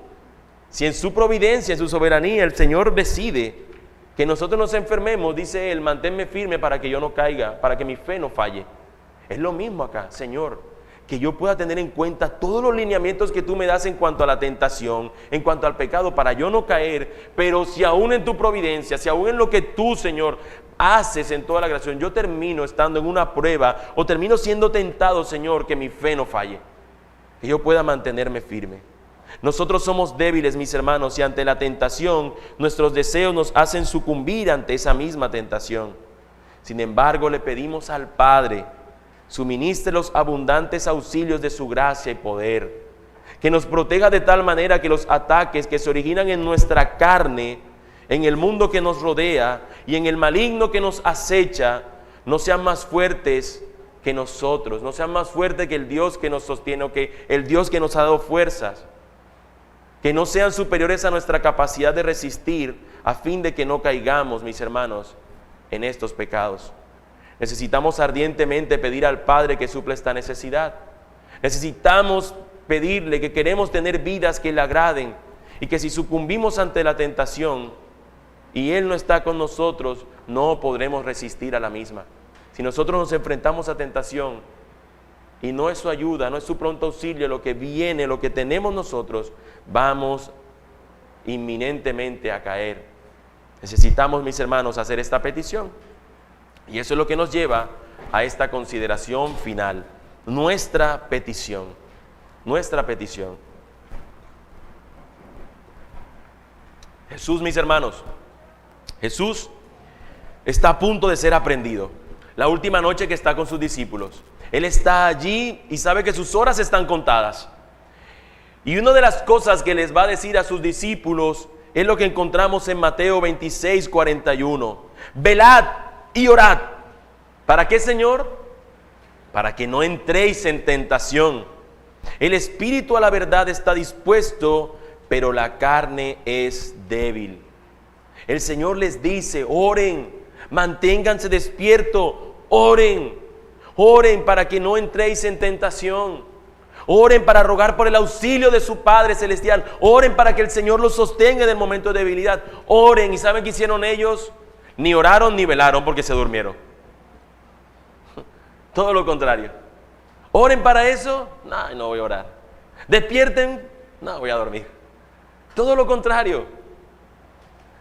si en su providencia, en su soberanía, el Señor decide que nosotros nos enfermemos, dice Él: manténme firme para que yo no caiga, para que mi fe no falle. Es lo mismo acá: Señor, que yo pueda tener en cuenta todos los lineamientos que tú me das en cuanto a la tentación, en cuanto al pecado, para yo no caer. Pero si aún en tu providencia, si aún en lo que tú, Señor, haces en toda la creación, yo termino estando en una prueba o termino siendo tentado, Señor, que mi fe no falle, que yo pueda mantenerme firme. Nosotros somos débiles, mis hermanos, y ante la tentación nuestros deseos nos hacen sucumbir ante esa misma tentación. Sin embargo, le pedimos al Padre: suministre los abundantes auxilios de su gracia y poder, que nos proteja de tal manera que los ataques que se originan en nuestra carne, en el mundo que nos rodea y en el maligno que nos acecha, no sean más fuertes que nosotros, no sean más fuertes que el Dios que nos sostiene o que el Dios que nos ha dado fuerzas, que no sean superiores a nuestra capacidad de resistir, a fin de que no caigamos, mis hermanos, en estos pecados. Necesitamos ardientemente pedir al Padre que supla esta necesidad. Necesitamos pedirle que queremos tener vidas que le agraden, y que si sucumbimos ante la tentación y Él no está con nosotros, no podremos resistir a la misma. Si nosotros nos enfrentamos a tentación y no es su ayuda, no es su pronto auxilio lo que viene, lo que tenemos nosotros, vamos inminentemente a caer. Necesitamos, mis hermanos, hacer esta petición. Y eso es lo que nos lleva a esta consideración final. Nuestra petición. Nuestra petición. Jesús, mis hermanos, Jesús está a punto de ser aprendido. La última noche que está con sus discípulos, Él está allí y sabe que sus horas están contadas. Y una de las cosas que les va a decir a sus discípulos es lo que encontramos en Mateo 26, 41. Velad y orad. ¿Para qué, Señor? Para que no entréis en tentación. El espíritu a la verdad está dispuesto, pero la carne es débil. El Señor les dice, oren, manténganse despiertos, oren, oren para que no entréis en tentación. Oren para rogar por el auxilio de su Padre Celestial. Oren para que el Señor los sostenga en el momento de debilidad. Oren. ¿Y saben qué hicieron ellos? Ni oraron ni velaron porque se durmieron. Todo lo contrario. Oren para eso. No voy a orar. Despierten. No, voy a dormir. Todo lo contrario.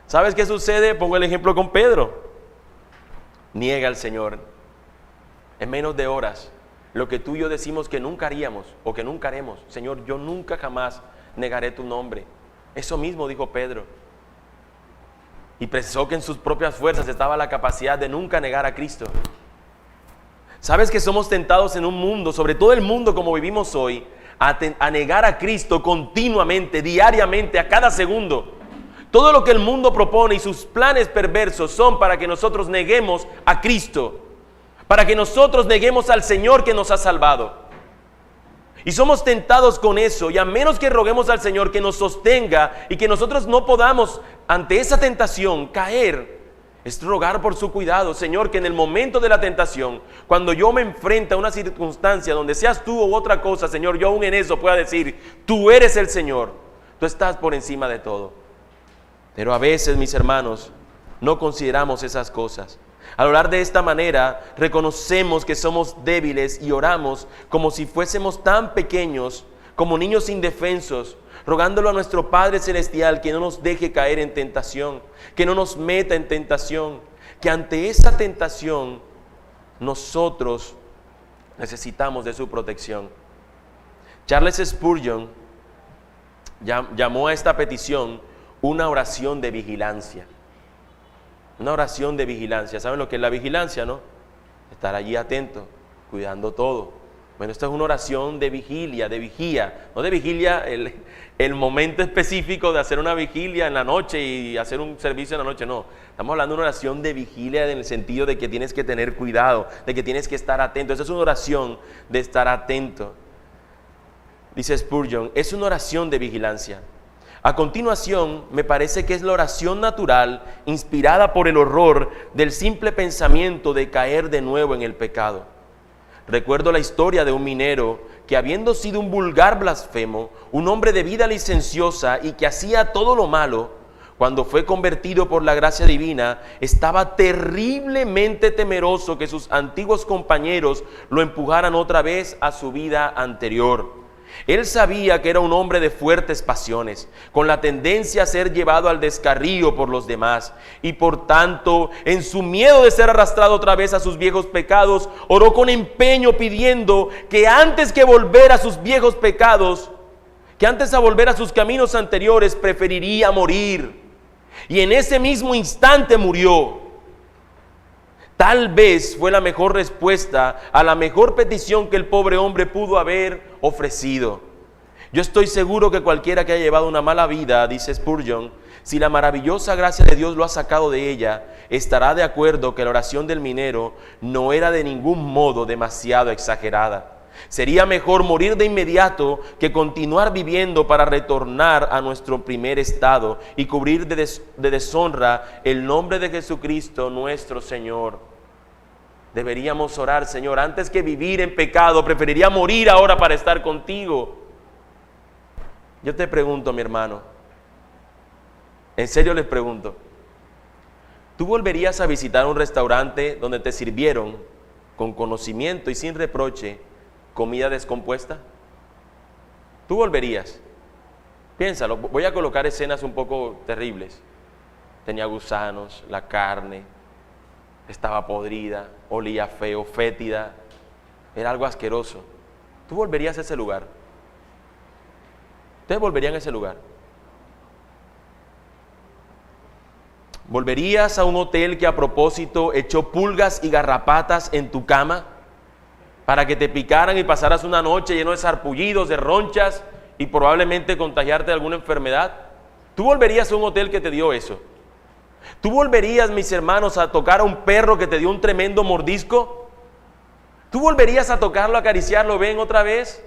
¿Sabes qué sucede? Pongo el ejemplo con Pedro. Niega al Señor en menos de horas lo que tú y yo decimos que nunca haríamos o que nunca haremos. Señor, yo nunca jamás negaré tu nombre. Eso mismo dijo Pedro. Y pensó que en sus propias fuerzas estaba la capacidad de nunca negar a Cristo. ¿Sabes que somos tentados en un mundo, sobre todo el mundo como vivimos hoy, a negar a Cristo continuamente, diariamente, a cada segundo? Todo lo que el mundo propone y sus planes perversos son para que nosotros neguemos a Cristo, para que nosotros neguemos al Señor que nos ha salvado. Y somos tentados con eso, y a menos que roguemos al Señor que nos sostenga y que nosotros no podamos ante esa tentación caer, es rogar por su cuidado. Señor, que en el momento de la tentación, cuando yo me enfrente a una circunstancia donde seas tú u otra cosa, Señor, yo aún en eso pueda decir, tú eres el Señor, tú estás por encima de todo. Pero a veces, mis hermanos, no consideramos esas cosas. Al orar de esta manera, reconocemos que somos débiles y oramos como si fuésemos tan pequeños, como niños indefensos, rogándolo a nuestro Padre Celestial que no nos deje caer en tentación, que no nos meta en tentación, que ante esa tentación nosotros necesitamos de su protección. Charles Spurgeon llamó a esta petición una oración de vigilancia. Una oración de vigilancia. ¿Saben lo que es la vigilancia, no? Estar allí atento, cuidando todo. Bueno, esta es una oración de vigilia, de vigía. No de vigilia el momento específico de hacer una vigilia en la noche y hacer un servicio en la noche, no. Estamos hablando de una oración de vigilia en el sentido de que tienes que tener cuidado, de que tienes que estar atento. Esa es una oración de estar atento. Dice Spurgeon, es una oración de vigilancia. A continuación, me parece que es la oración natural, inspirada por el horror del simple pensamiento de caer de nuevo en el pecado. Recuerdo la historia de un minero que, habiendo sido un vulgar blasfemo, un hombre de vida licenciosa y que hacía todo lo malo, cuando fue convertido por la gracia divina, estaba terriblemente temeroso que sus antiguos compañeros lo empujaran otra vez a su vida anterior. Él sabía que era un hombre de fuertes pasiones, con la tendencia a ser llevado al descarrío por los demás, y por tanto, en su miedo de ser arrastrado otra vez a sus viejos pecados, oró con empeño pidiendo que antes que volver a sus viejos pecados, que antes a volver a sus caminos anteriores, preferiría morir. Y en ese mismo instante murió. Tal vez fue la mejor respuesta a la mejor petición que el pobre hombre pudo haber ofrecido. Yo estoy seguro que cualquiera que haya llevado una mala vida, dice Spurgeon, si la maravillosa gracia de Dios lo ha sacado de ella, estará de acuerdo que la oración del minero no era de ningún modo demasiado exagerada. Sería mejor morir de inmediato que continuar viviendo para retornar a nuestro primer estado y cubrir de deshonra el nombre de Jesucristo nuestro Señor. Deberíamos orar, Señor, antes que vivir en pecado, preferiría morir ahora para estar contigo. Yo te pregunto, mi hermano, en serio les pregunto, ¿tú volverías a visitar un restaurante donde te sirvieron con conocimiento y sin reproche comida descompuesta? ¿Tú volverías? Piénsalo, voy a colocar escenas un poco terribles. Tenía gusanos, la carne estaba podrida, olía feo, fétida, era algo asqueroso. ¿Tú volverías a ese lugar? ¿Ustedes volverían a ese lugar? ¿Volverías a un hotel que a propósito echó pulgas y garrapatas en tu cama para que te picaran y pasaras una noche lleno de sarpullidos, de ronchas y probablemente contagiarte de alguna enfermedad? ¿Tú volverías a un hotel que te dio eso? ¿Tú volverías, mis hermanos, a tocar a un perro que te dio un tremendo mordisco? ¿Tú volverías a tocarlo, a acariciarlo, ven otra vez?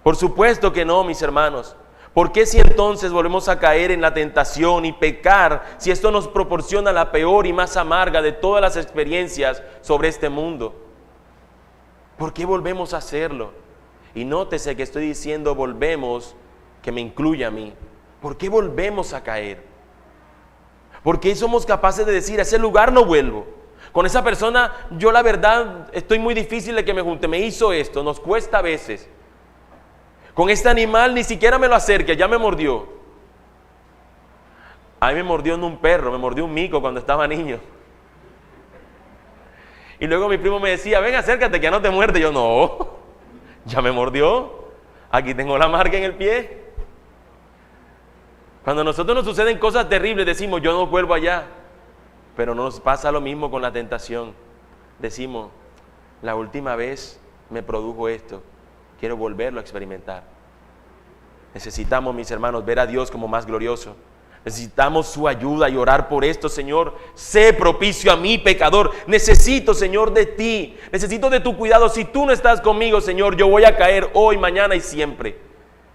Por supuesto que no, mis hermanos. ¿Por qué si entonces volvemos a caer en la tentación y pecar si esto nos proporciona la peor y más amarga de todas las experiencias sobre este mundo? ¿Por qué volvemos a hacerlo? Y nótese que estoy diciendo volvemos, que me incluye a mí. ¿Por qué volvemos a caer? ¿Por qué somos capaces de decir, a ese lugar no vuelvo? Con esa persona, yo la verdad, estoy muy difícil de que me junte, me hizo esto, nos cuesta a veces. Con este animal ni siquiera me lo acerque, ya me mordió. A mí me mordió no un perro, me mordió un mico cuando estaba niño. Y luego mi primo me decía, ven acércate que ya no te muerde. Yo no, ya me mordió, aquí tengo la marca en el pie. Cuando a nosotros nos suceden cosas terribles decimos, yo no vuelvo allá. Pero no nos pasa lo mismo con la tentación. Decimos, la última vez me produjo esto, quiero volverlo a experimentar. Necesitamos, mis hermanos, ver a Dios como más glorioso. Necesitamos su ayuda y orar por esto, Señor. Sé propicio a mí, pecador. Necesito, Señor, de ti. Necesito de tu cuidado. Si tú no estás conmigo, Señor, yo voy a caer hoy, mañana y siempre.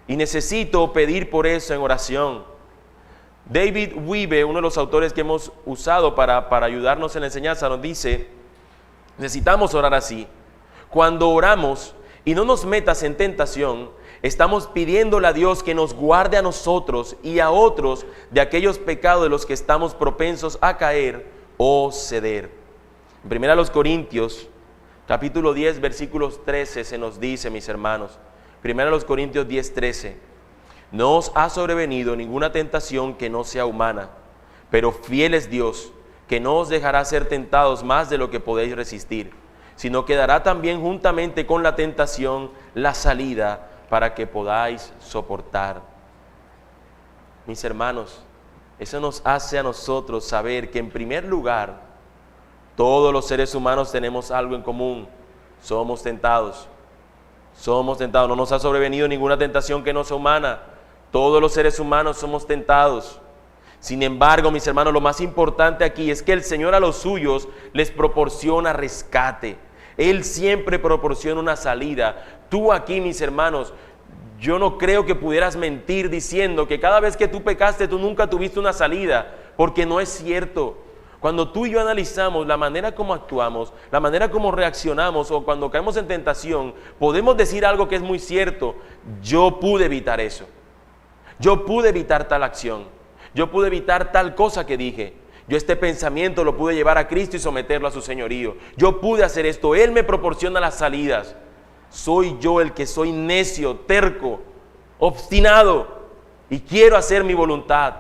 Y necesito pedir por eso en oración. David Wiebe, uno de los autores que hemos usado para ayudarnos en la enseñanza, nos dice, necesitamos orar así. Cuando oramos y no nos metas en tentación, estamos pidiéndole a Dios que nos guarde a nosotros y a otros de aquellos pecados de los que estamos propensos a caer o ceder. En 1 Corintios, capítulo 10, versículos 13, se nos dice, mis hermanos, 1 Corintios 10, 13, no os ha sobrevenido ninguna tentación que no sea humana, pero fiel es Dios, que no os dejará ser tentados más de lo que podéis resistir, sino que dará también juntamente con la tentación la salida para que podáis soportar. Mis hermanos, eso nos hace a nosotros saber que en primer lugar, todos los seres humanos tenemos algo en común, somos tentados, no nos ha sobrevenido ninguna tentación que no sea humana. Todos los seres humanos somos tentados. Sin embargo, mis hermanos, lo más importante aquí es que el Señor a los suyos les proporciona rescate. Él siempre proporciona una salida. Tú aquí, mis hermanos, yo no creo que pudieras mentir diciendo que cada vez que tú pecaste, tú nunca tuviste una salida, porque no es cierto. Cuando tú y yo analizamos la manera como actuamos, la manera como reaccionamos o cuando caemos en tentación, podemos decir algo que es muy cierto. Yo pude evitar eso. Yo pude evitar tal acción, yo pude evitar tal cosa que dije, yo este pensamiento lo pude llevar a Cristo y someterlo a su señorío, yo pude hacer esto, Él me proporciona las salidas. Soy yo el que soy necio, terco, obstinado y quiero hacer mi voluntad.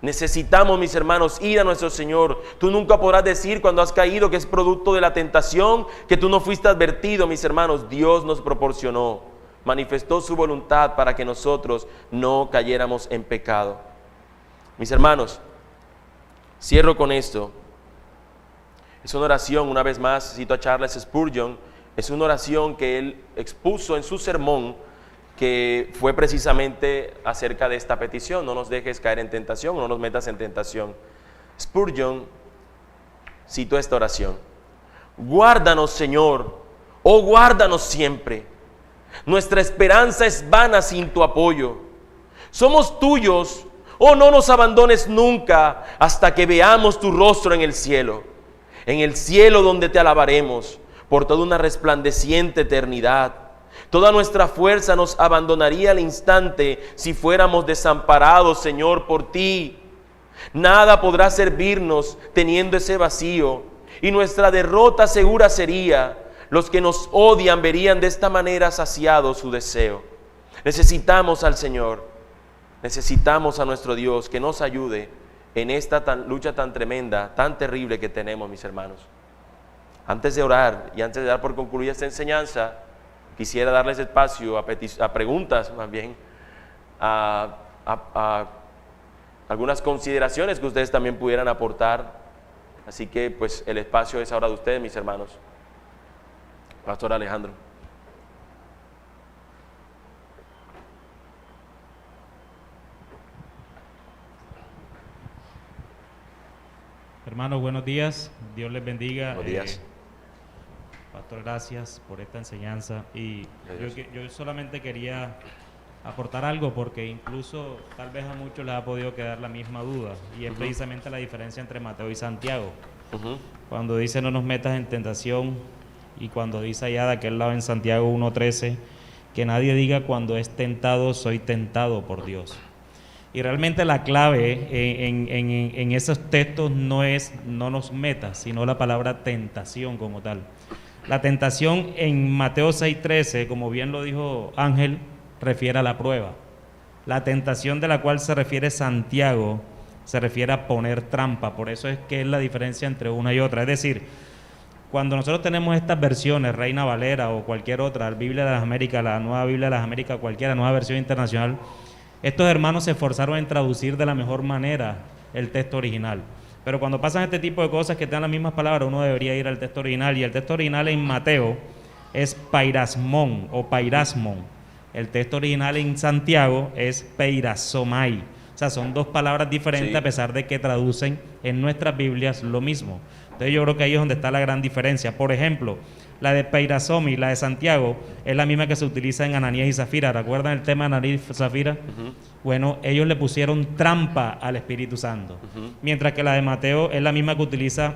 Necesitamos, mis hermanos, ir a nuestro Señor. Tú nunca podrás decir cuando has caído que es producto de la tentación, que tú no fuiste advertido, mis hermanos. Dios nos proporcionó, manifestó su voluntad para que nosotros no cayéramos en pecado. Mis hermanos, cierro con esto. Es una oración, una vez más, cito a Charles Spurgeon, es una oración que él expuso en su sermón, que fue precisamente acerca de esta petición: no nos dejes caer en tentación, no nos metas en tentación. Spurgeon citó esta oración: guárdanos, Señor, oh guárdanos siempre. Nuestra esperanza es vana sin tu apoyo. Somos tuyos, oh no nos abandones nunca hasta que veamos tu rostro en el cielo donde te alabaremos por toda una resplandeciente eternidad. Toda nuestra fuerza nos abandonaría al instante si fuéramos desamparados, Señor, por ti. Nada podrá servirnos teniendo ese vacío, y nuestra derrota segura sería. Los que nos odian verían de esta manera saciado su deseo. Necesitamos al Señor, necesitamos a nuestro Dios que nos ayude en esta lucha tan tremenda, tan terrible que tenemos, mis hermanos. Antes de orar y antes de dar por concluida esta enseñanza, quisiera darles espacio a preguntas, más bien, a algunas consideraciones que ustedes también pudieran aportar. Así que pues el espacio es ahora de ustedes, mis hermanos. Pastor Alejandro. Hermanos, buenos días. Dios les bendiga. Buenos días. Pastor, gracias por esta enseñanza. Y yo solamente quería aportar algo, porque incluso tal vez a muchos les ha podido quedar la misma duda, y es precisamente la diferencia entre Mateo y Santiago. Cuando dice no nos metas en tentación, y cuando dice allá de aquel lado en Santiago 1:13, que nadie diga cuando es tentado, soy tentado por Dios. Y realmente la clave en esos textos no es no nos metas, sino la palabra tentación como tal. La tentación en Mateo 6:13, como bien lo dijo Ángel, refiere a la prueba. La tentación de la cual se refiere Santiago se refiere a poner trampa. Por eso es que es la diferencia entre una y otra. Es decir, cuando nosotros tenemos estas versiones, Reina Valera o cualquier otra, la Biblia de las Américas, la Nueva Biblia de las Américas, cualquiera, nueva versión internacional, estos hermanos se esforzaron en traducir de la mejor manera el texto original. Pero cuando pasan este tipo de cosas que te dan las mismas palabras, uno debería ir al texto original, y el texto original en Mateo es pairasmón o pairasmon. El texto original en Santiago es peirasomai. O sea, son dos palabras diferentes, sí, a pesar de que traducen en nuestras Biblias lo mismo. Entonces yo creo que ahí es donde está la gran diferencia. Por ejemplo, la de peirasomi, la de Santiago, es la misma que se utiliza en Ananías y Zafira. ¿Recuerdan el tema de Ananías y Zafira? Bueno, ellos le pusieron trampa al Espíritu Santo. Mientras que la de Mateo es la misma que utiliza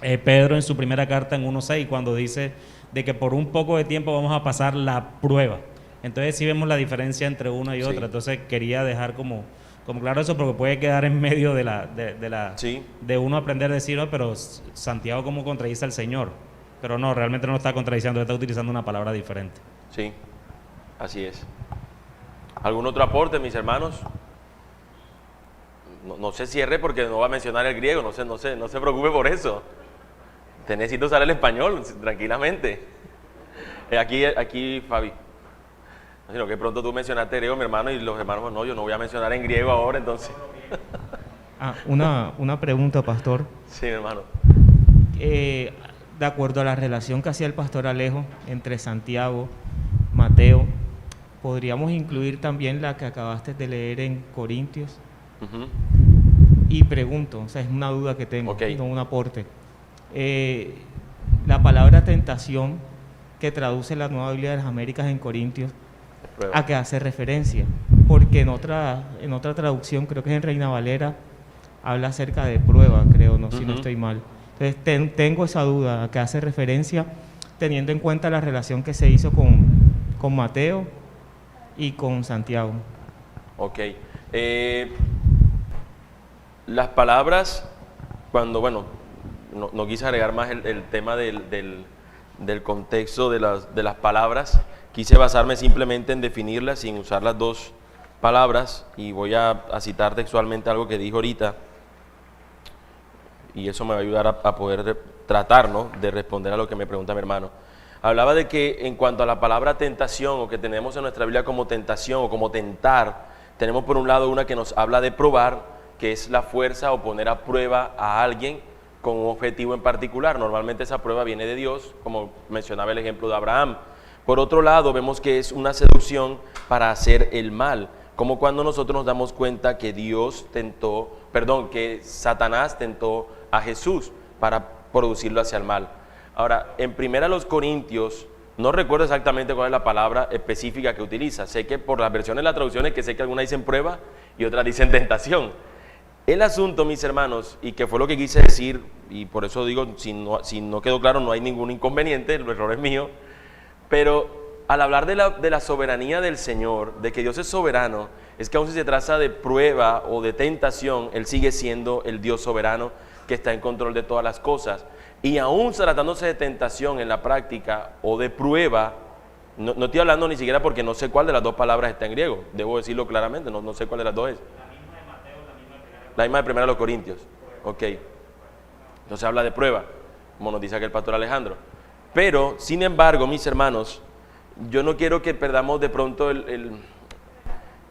Pedro en su primera carta en 1:6, cuando dice de que por un poco de tiempo vamos a pasar la prueba. Entonces sí vemos la diferencia entre una y otra. Sí. Entonces quería dejar como claro eso, porque puede quedar en medio de uno aprender a decir, no, pero Santiago como contradice al Señor. Pero no, realmente no está contradiciendo, está utilizando una palabra diferente. Sí, así es. ¿Algún otro aporte, mis hermanos? No se cierre porque no va a mencionar el griego, no se preocupe por eso. Te necesito usar el español, tranquilamente. Aquí Fabi. Sino que pronto tú mencionaste griego, mi hermano, y los hermanos, no, yo no voy a mencionar en griego ahora, entonces. Una pregunta, pastor. Sí, mi hermano. De acuerdo a la relación que hacía el pastor Alejo entre Santiago, Mateo, ¿podríamos incluir también la que acabaste de leer en Corintios? Y pregunto, o sea, es una duda que tengo, no un aporte. La palabra tentación que traduce la Nueva Biblia de las Américas en Corintios, ¿a qué hace referencia? Porque en otra traducción, creo que es en Reina Valera, habla acerca de prueba, creo, si no estoy mal. Entonces tengo esa duda, ¿a qué hace referencia, teniendo en cuenta la relación que se hizo con Mateo y con Santiago? Ok. Las palabras, cuando, no quise agregar más el tema del contexto de las palabras, quise basarme simplemente en definirlas sin usar las dos palabras, y voy a citar textualmente algo que dijo ahorita, y eso me va a ayudar a poder tratar, ¿no?, de responder a lo que me pregunta mi hermano. Hablaba de que en cuanto a la palabra tentación, o que tenemos en nuestra Biblia como tentación o como tentar, tenemos por un lado una que nos habla de probar, que es la fuerza o poner a prueba a alguien con un objetivo en particular. Normalmente esa prueba viene de Dios, como mencionaba el ejemplo de Abraham. Por otro lado, vemos que es una seducción para hacer el mal, como cuando nosotros nos damos cuenta que que Satanás tentó a Jesús para producirlo hacia el mal. Ahora, en 1 Corintios, no recuerdo exactamente cuál es la palabra específica que utiliza. Sé que por las versiones de las traducciones, que sé que algunas dicen prueba y otras dicen tentación. El asunto, mis hermanos, y que fue lo que quise decir, y por eso digo, si no quedó claro, no hay ningún inconveniente, el error es mío, pero al hablar de la soberanía del Señor, de que Dios es soberano, es que aun si se trata de prueba o de tentación, Él sigue siendo el Dios soberano que está en control de todas las cosas. Y aún tratándose de tentación en la práctica o de prueba, no estoy hablando ni siquiera porque no sé cuál de las dos palabras está en griego, debo decirlo claramente, no sé cuál de las dos es. La misma de 1 Corintios. Ok. Entonces habla de prueba, como nos dice aquí el pastor Alejandro. Pero, sin embargo, mis hermanos, yo no quiero que perdamos de pronto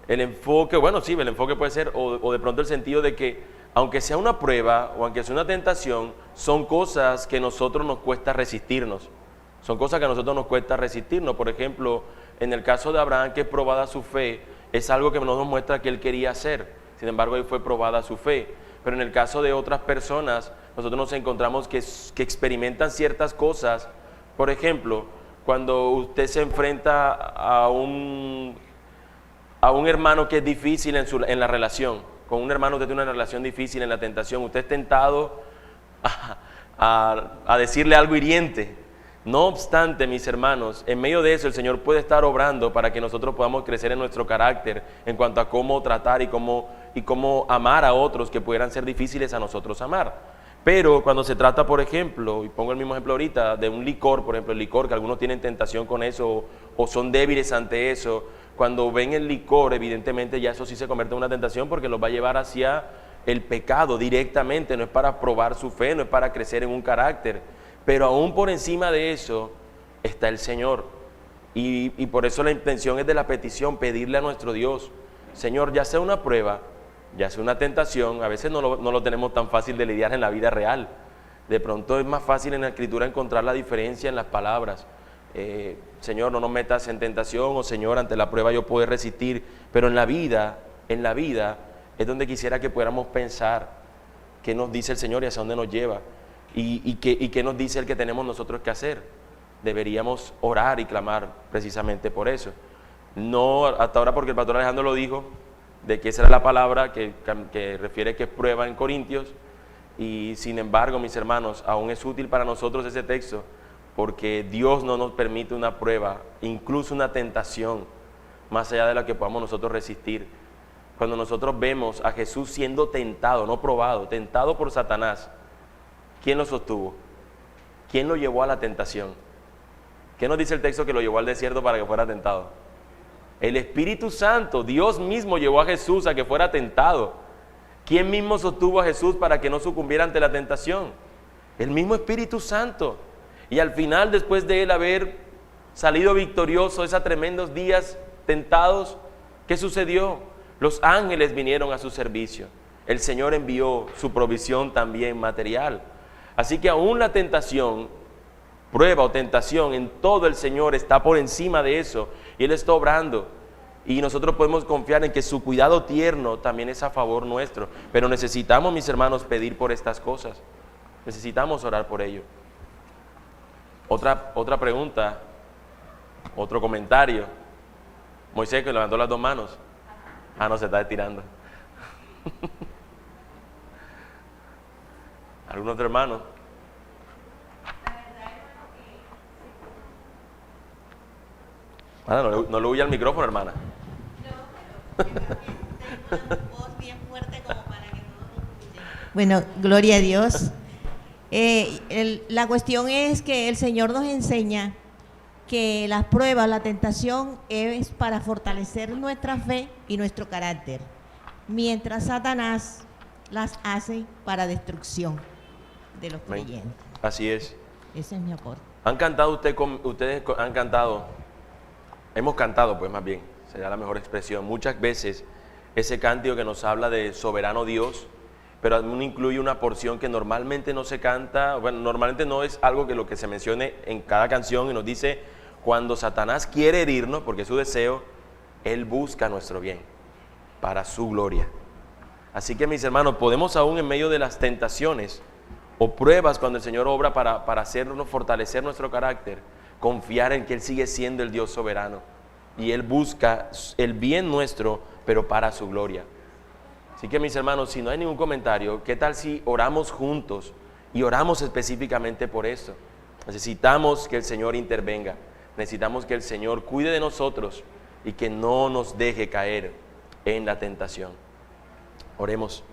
El enfoque, bueno, sí, el enfoque puede ser, o de pronto el sentido de que, aunque sea una prueba o aunque sea una tentación, son cosas que a nosotros nos cuesta resistirnos. Son cosas que a nosotros nos cuesta resistirnos. Por ejemplo, en el caso de Abraham, que es probada su fe, es algo que nos muestra que él quería hacer. Sin embargo, ahí fue probada su fe. Pero en el caso de otras personas, nosotros nos encontramos que experimentan ciertas cosas. Por ejemplo, cuando usted se enfrenta a un hermano que es difícil en la relación, con un hermano que tiene una relación difícil en la tentación, usted es tentado a decirle algo hiriente. No obstante, mis hermanos, en medio de eso el Señor puede estar obrando para que nosotros podamos crecer en nuestro carácter en cuanto a cómo tratar y cómo amar a otros que pudieran ser difíciles a nosotros amar. Pero cuando se trata, por ejemplo, y pongo el mismo ejemplo ahorita, de un licor, por ejemplo, el licor, que algunos tienen tentación con eso o son débiles ante eso, cuando ven el licor, evidentemente ya eso sí se convierte en una tentación porque los va a llevar hacia el pecado directamente, no es para probar su fe, no es para crecer en un carácter. Pero aún por encima de eso está el Señor. Y por eso la intención es de la petición, pedirle a nuestro Dios, Señor, ya sea una prueba, ya sea una tentación, a veces no lo tenemos tan fácil de lidiar en la vida real. De pronto es más fácil en la Escritura encontrar la diferencia en las palabras. Señor, no nos metas en tentación, o Señor, ante la prueba yo puedo resistir. Pero en la vida es donde quisiera que pudiéramos pensar qué nos dice el Señor y hacia dónde nos lleva. Y qué nos dice el que tenemos nosotros que hacer. Deberíamos orar y clamar precisamente por eso. No hasta ahora porque el pastor Alejandro lo dijo, de que esa era la palabra que refiere que es prueba en Corintios, y sin embargo, mis hermanos, aún es útil para nosotros ese texto, porque Dios no nos permite una prueba, incluso una tentación, más allá de la que podamos nosotros resistir. Cuando nosotros vemos a Jesús siendo tentado, no probado, tentado por Satanás, ¿quién lo sostuvo? ¿Quién lo llevó a la tentación? ¿Qué nos dice el texto que lo llevó al desierto para que fuera tentado? El Espíritu Santo, Dios mismo llevó a Jesús a que fuera tentado. ¿Quién mismo sostuvo a Jesús para que no sucumbiera ante la tentación? El mismo Espíritu Santo. Y al final, después de él haber salido victorioso esos tremendos días tentados, ¿qué sucedió? Los ángeles vinieron a su servicio. El Señor envió su provisión también material. Así que aún la tentación, prueba o tentación, en todo el Señor está por encima de eso. Y Él está obrando. Y nosotros podemos confiar en que su cuidado tierno también es a favor nuestro. Pero necesitamos, mis hermanos, pedir por estas cosas. Necesitamos orar por ello. Otra pregunta, otro comentario. Moisés, que levantó las dos manos. No, se está estirando. ¿Algún otro hermano? No le huya al micrófono, hermana. Bueno, gloria a Dios. La cuestión es que el Señor nos enseña que las pruebas, la tentación es para fortalecer nuestra fe y nuestro carácter, mientras Satanás las hace para destrucción de los creyentes. Así es. Ese es mi aporte. ¿Han cantado ustedes han cantado? Hemos cantado, pues más bien, sería la mejor expresión. Muchas veces ese cántico que nos habla de soberano Dios, pero aún incluye una porción que normalmente no se canta, bueno, normalmente no es algo que lo que se mencione en cada canción, y nos dice, cuando Satanás quiere herirnos, porque es su deseo, Él busca nuestro bien, para su gloria. Así que, mis hermanos, podemos aún en medio de las tentaciones o pruebas, cuando el Señor obra para hacernos fortalecer nuestro carácter, confiar en que Él sigue siendo el Dios soberano, y Él busca el bien nuestro, pero para su gloria. Así que, mis hermanos, si no hay ningún comentario, ¿qué tal si oramos juntos y oramos específicamente por esto? Necesitamos que el Señor intervenga, necesitamos que el Señor cuide de nosotros y que no nos deje caer en la tentación. Oremos.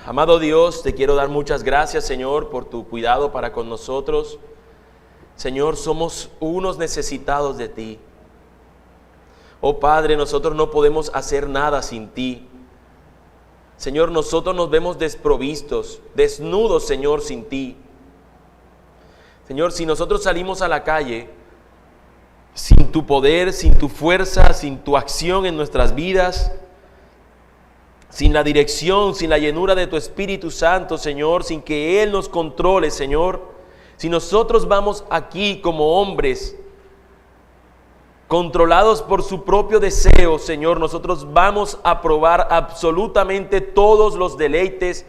Amado Dios, te quiero dar muchas gracias, Señor, por tu cuidado para con nosotros. Señor, somos unos necesitados de ti. Oh Padre, nosotros no podemos hacer nada sin ti. Señor, nosotros nos vemos desprovistos, desnudos, Señor, sin ti. Señor, si nosotros salimos a la calle, sin tu poder, sin tu fuerza, sin tu acción en nuestras vidas, sin la dirección, sin la llenura de tu Espíritu Santo, Señor, sin que Él nos controle, Señor, si nosotros vamos aquí como hombres controlados por su propio deseo, Señor, nosotros vamos a probar absolutamente todos los deleites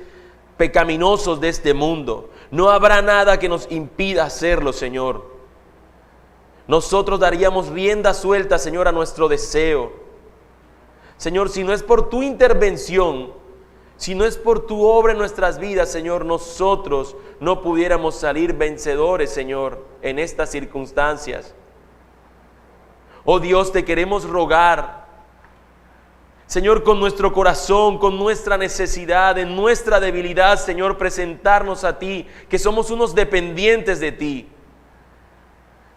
pecaminosos de este mundo. No habrá nada que nos impida hacerlo, Señor. Nosotros daríamos rienda suelta, Señor, a nuestro deseo. Señor, si no es por tu intervención, si no es por tu obra en nuestras vidas, Señor, nosotros no pudiéramos salir vencedores, Señor, en estas circunstancias. Oh Dios, te queremos rogar, Señor, con nuestro corazón, con nuestra necesidad, en nuestra debilidad, Señor, presentarnos a ti, que somos unos dependientes de ti.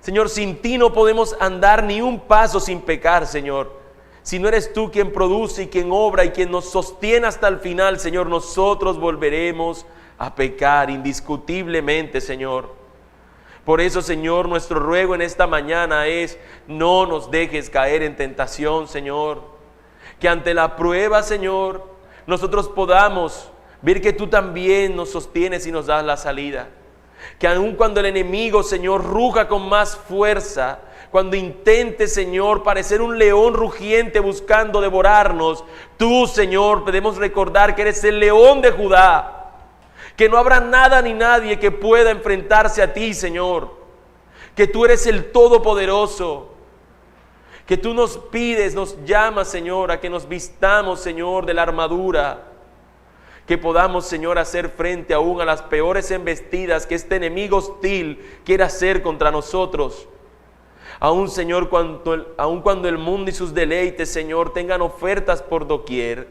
Señor, sin ti no podemos andar ni un paso sin pecar, Señor. Si no eres tú quien produce y quien obra y quien nos sostiene hasta el final, Señor, nosotros volveremos a pecar indiscutiblemente, Señor. Por eso, Señor, nuestro ruego en esta mañana es: no nos dejes caer en tentación, Señor. Que ante la prueba, Señor, nosotros podamos ver que tú también nos sostienes y nos das la salida. Que aun cuando el enemigo, Señor, ruja con más fuerza, cuando intente, Señor, parecer un león rugiente buscando devorarnos, tú, Señor, podemos recordar que eres el león de Judá, que no habrá nada ni nadie que pueda enfrentarse a ti, Señor, que tú eres el Todopoderoso, que tú nos pides, nos llamas, Señor, a que nos vistamos, Señor, de la armadura, que podamos, Señor, hacer frente aún a las peores embestidas que este enemigo hostil quiere hacer contra nosotros. Aún, Señor, aún cuando el mundo y sus deleites, Señor, tengan ofertas por doquier,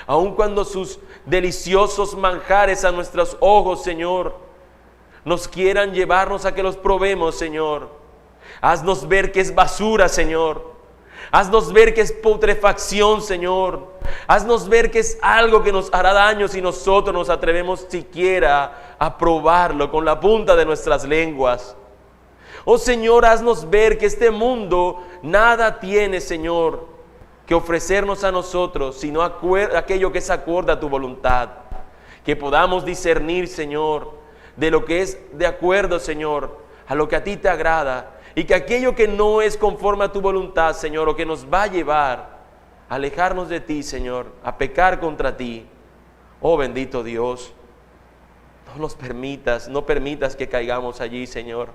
aún cuando sus deliciosos manjares a nuestros ojos, Señor, nos quieran llevarnos a que los probemos, Señor, haznos ver que es basura, Señor. Haznos ver que es putrefacción, Señor. Haznos ver que es algo que nos hará daño si nosotros nos atrevemos siquiera a probarlo con la punta de nuestras lenguas. Oh Señor, haznos ver que este mundo nada tiene, Señor, que ofrecernos a nosotros, sino aquello que se acuerda a tu voluntad. Que podamos discernir, Señor, de lo que es de acuerdo, Señor, a lo que a ti te agrada. Y que aquello que no es conforme a tu voluntad, Señor, o que nos va a llevar a alejarnos de ti, Señor, a pecar contra ti, oh bendito Dios, no permitas que caigamos allí, Señor.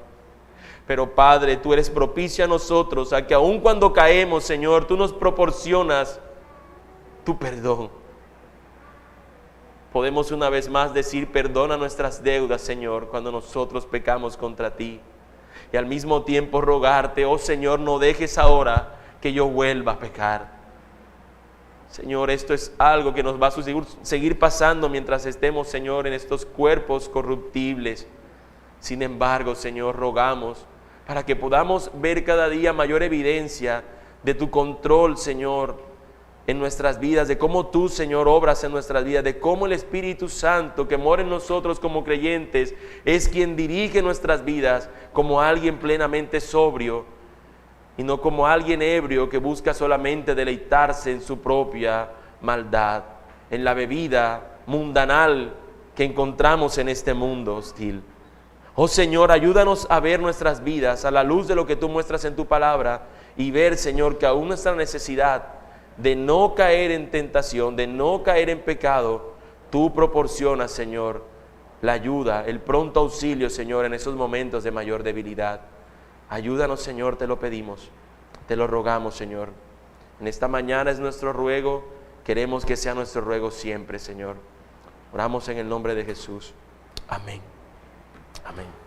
Pero Padre, tú eres propicio a nosotros, a que aun cuando caemos, Señor, tú nos proporcionas tu perdón. Podemos una vez más decir: perdona nuestras deudas, Señor, cuando nosotros pecamos contra ti. Y al mismo tiempo rogarte: oh Señor, no dejes ahora que yo vuelva a pecar. Señor, esto es algo que nos va a seguir pasando mientras estemos, Señor, en estos cuerpos corruptibles. Sin embargo, Señor, rogamos para que podamos ver cada día mayor evidencia de tu control, Señor, en nuestras vidas, de cómo tú, Señor, obras en nuestras vidas, de cómo el Espíritu Santo que mora en nosotros como creyentes es quien dirige nuestras vidas como alguien plenamente sobrio y no como alguien ebrio que busca solamente deleitarse en su propia maldad, en la bebida mundanal que encontramos en este mundo hostil. Oh Señor, ayúdanos a ver nuestras vidas a la luz de lo que tú muestras en tu palabra y ver, Señor, que aún nuestra necesidad de no caer en tentación, de no caer en pecado, tú proporcionas, Señor, la ayuda, el pronto auxilio, Señor, en esos momentos de mayor debilidad. Ayúdanos, Señor, te lo pedimos, te lo rogamos, Señor. En esta mañana es nuestro ruego, queremos que sea nuestro ruego siempre, Señor. Oramos en el nombre de Jesús. Amén. Amén.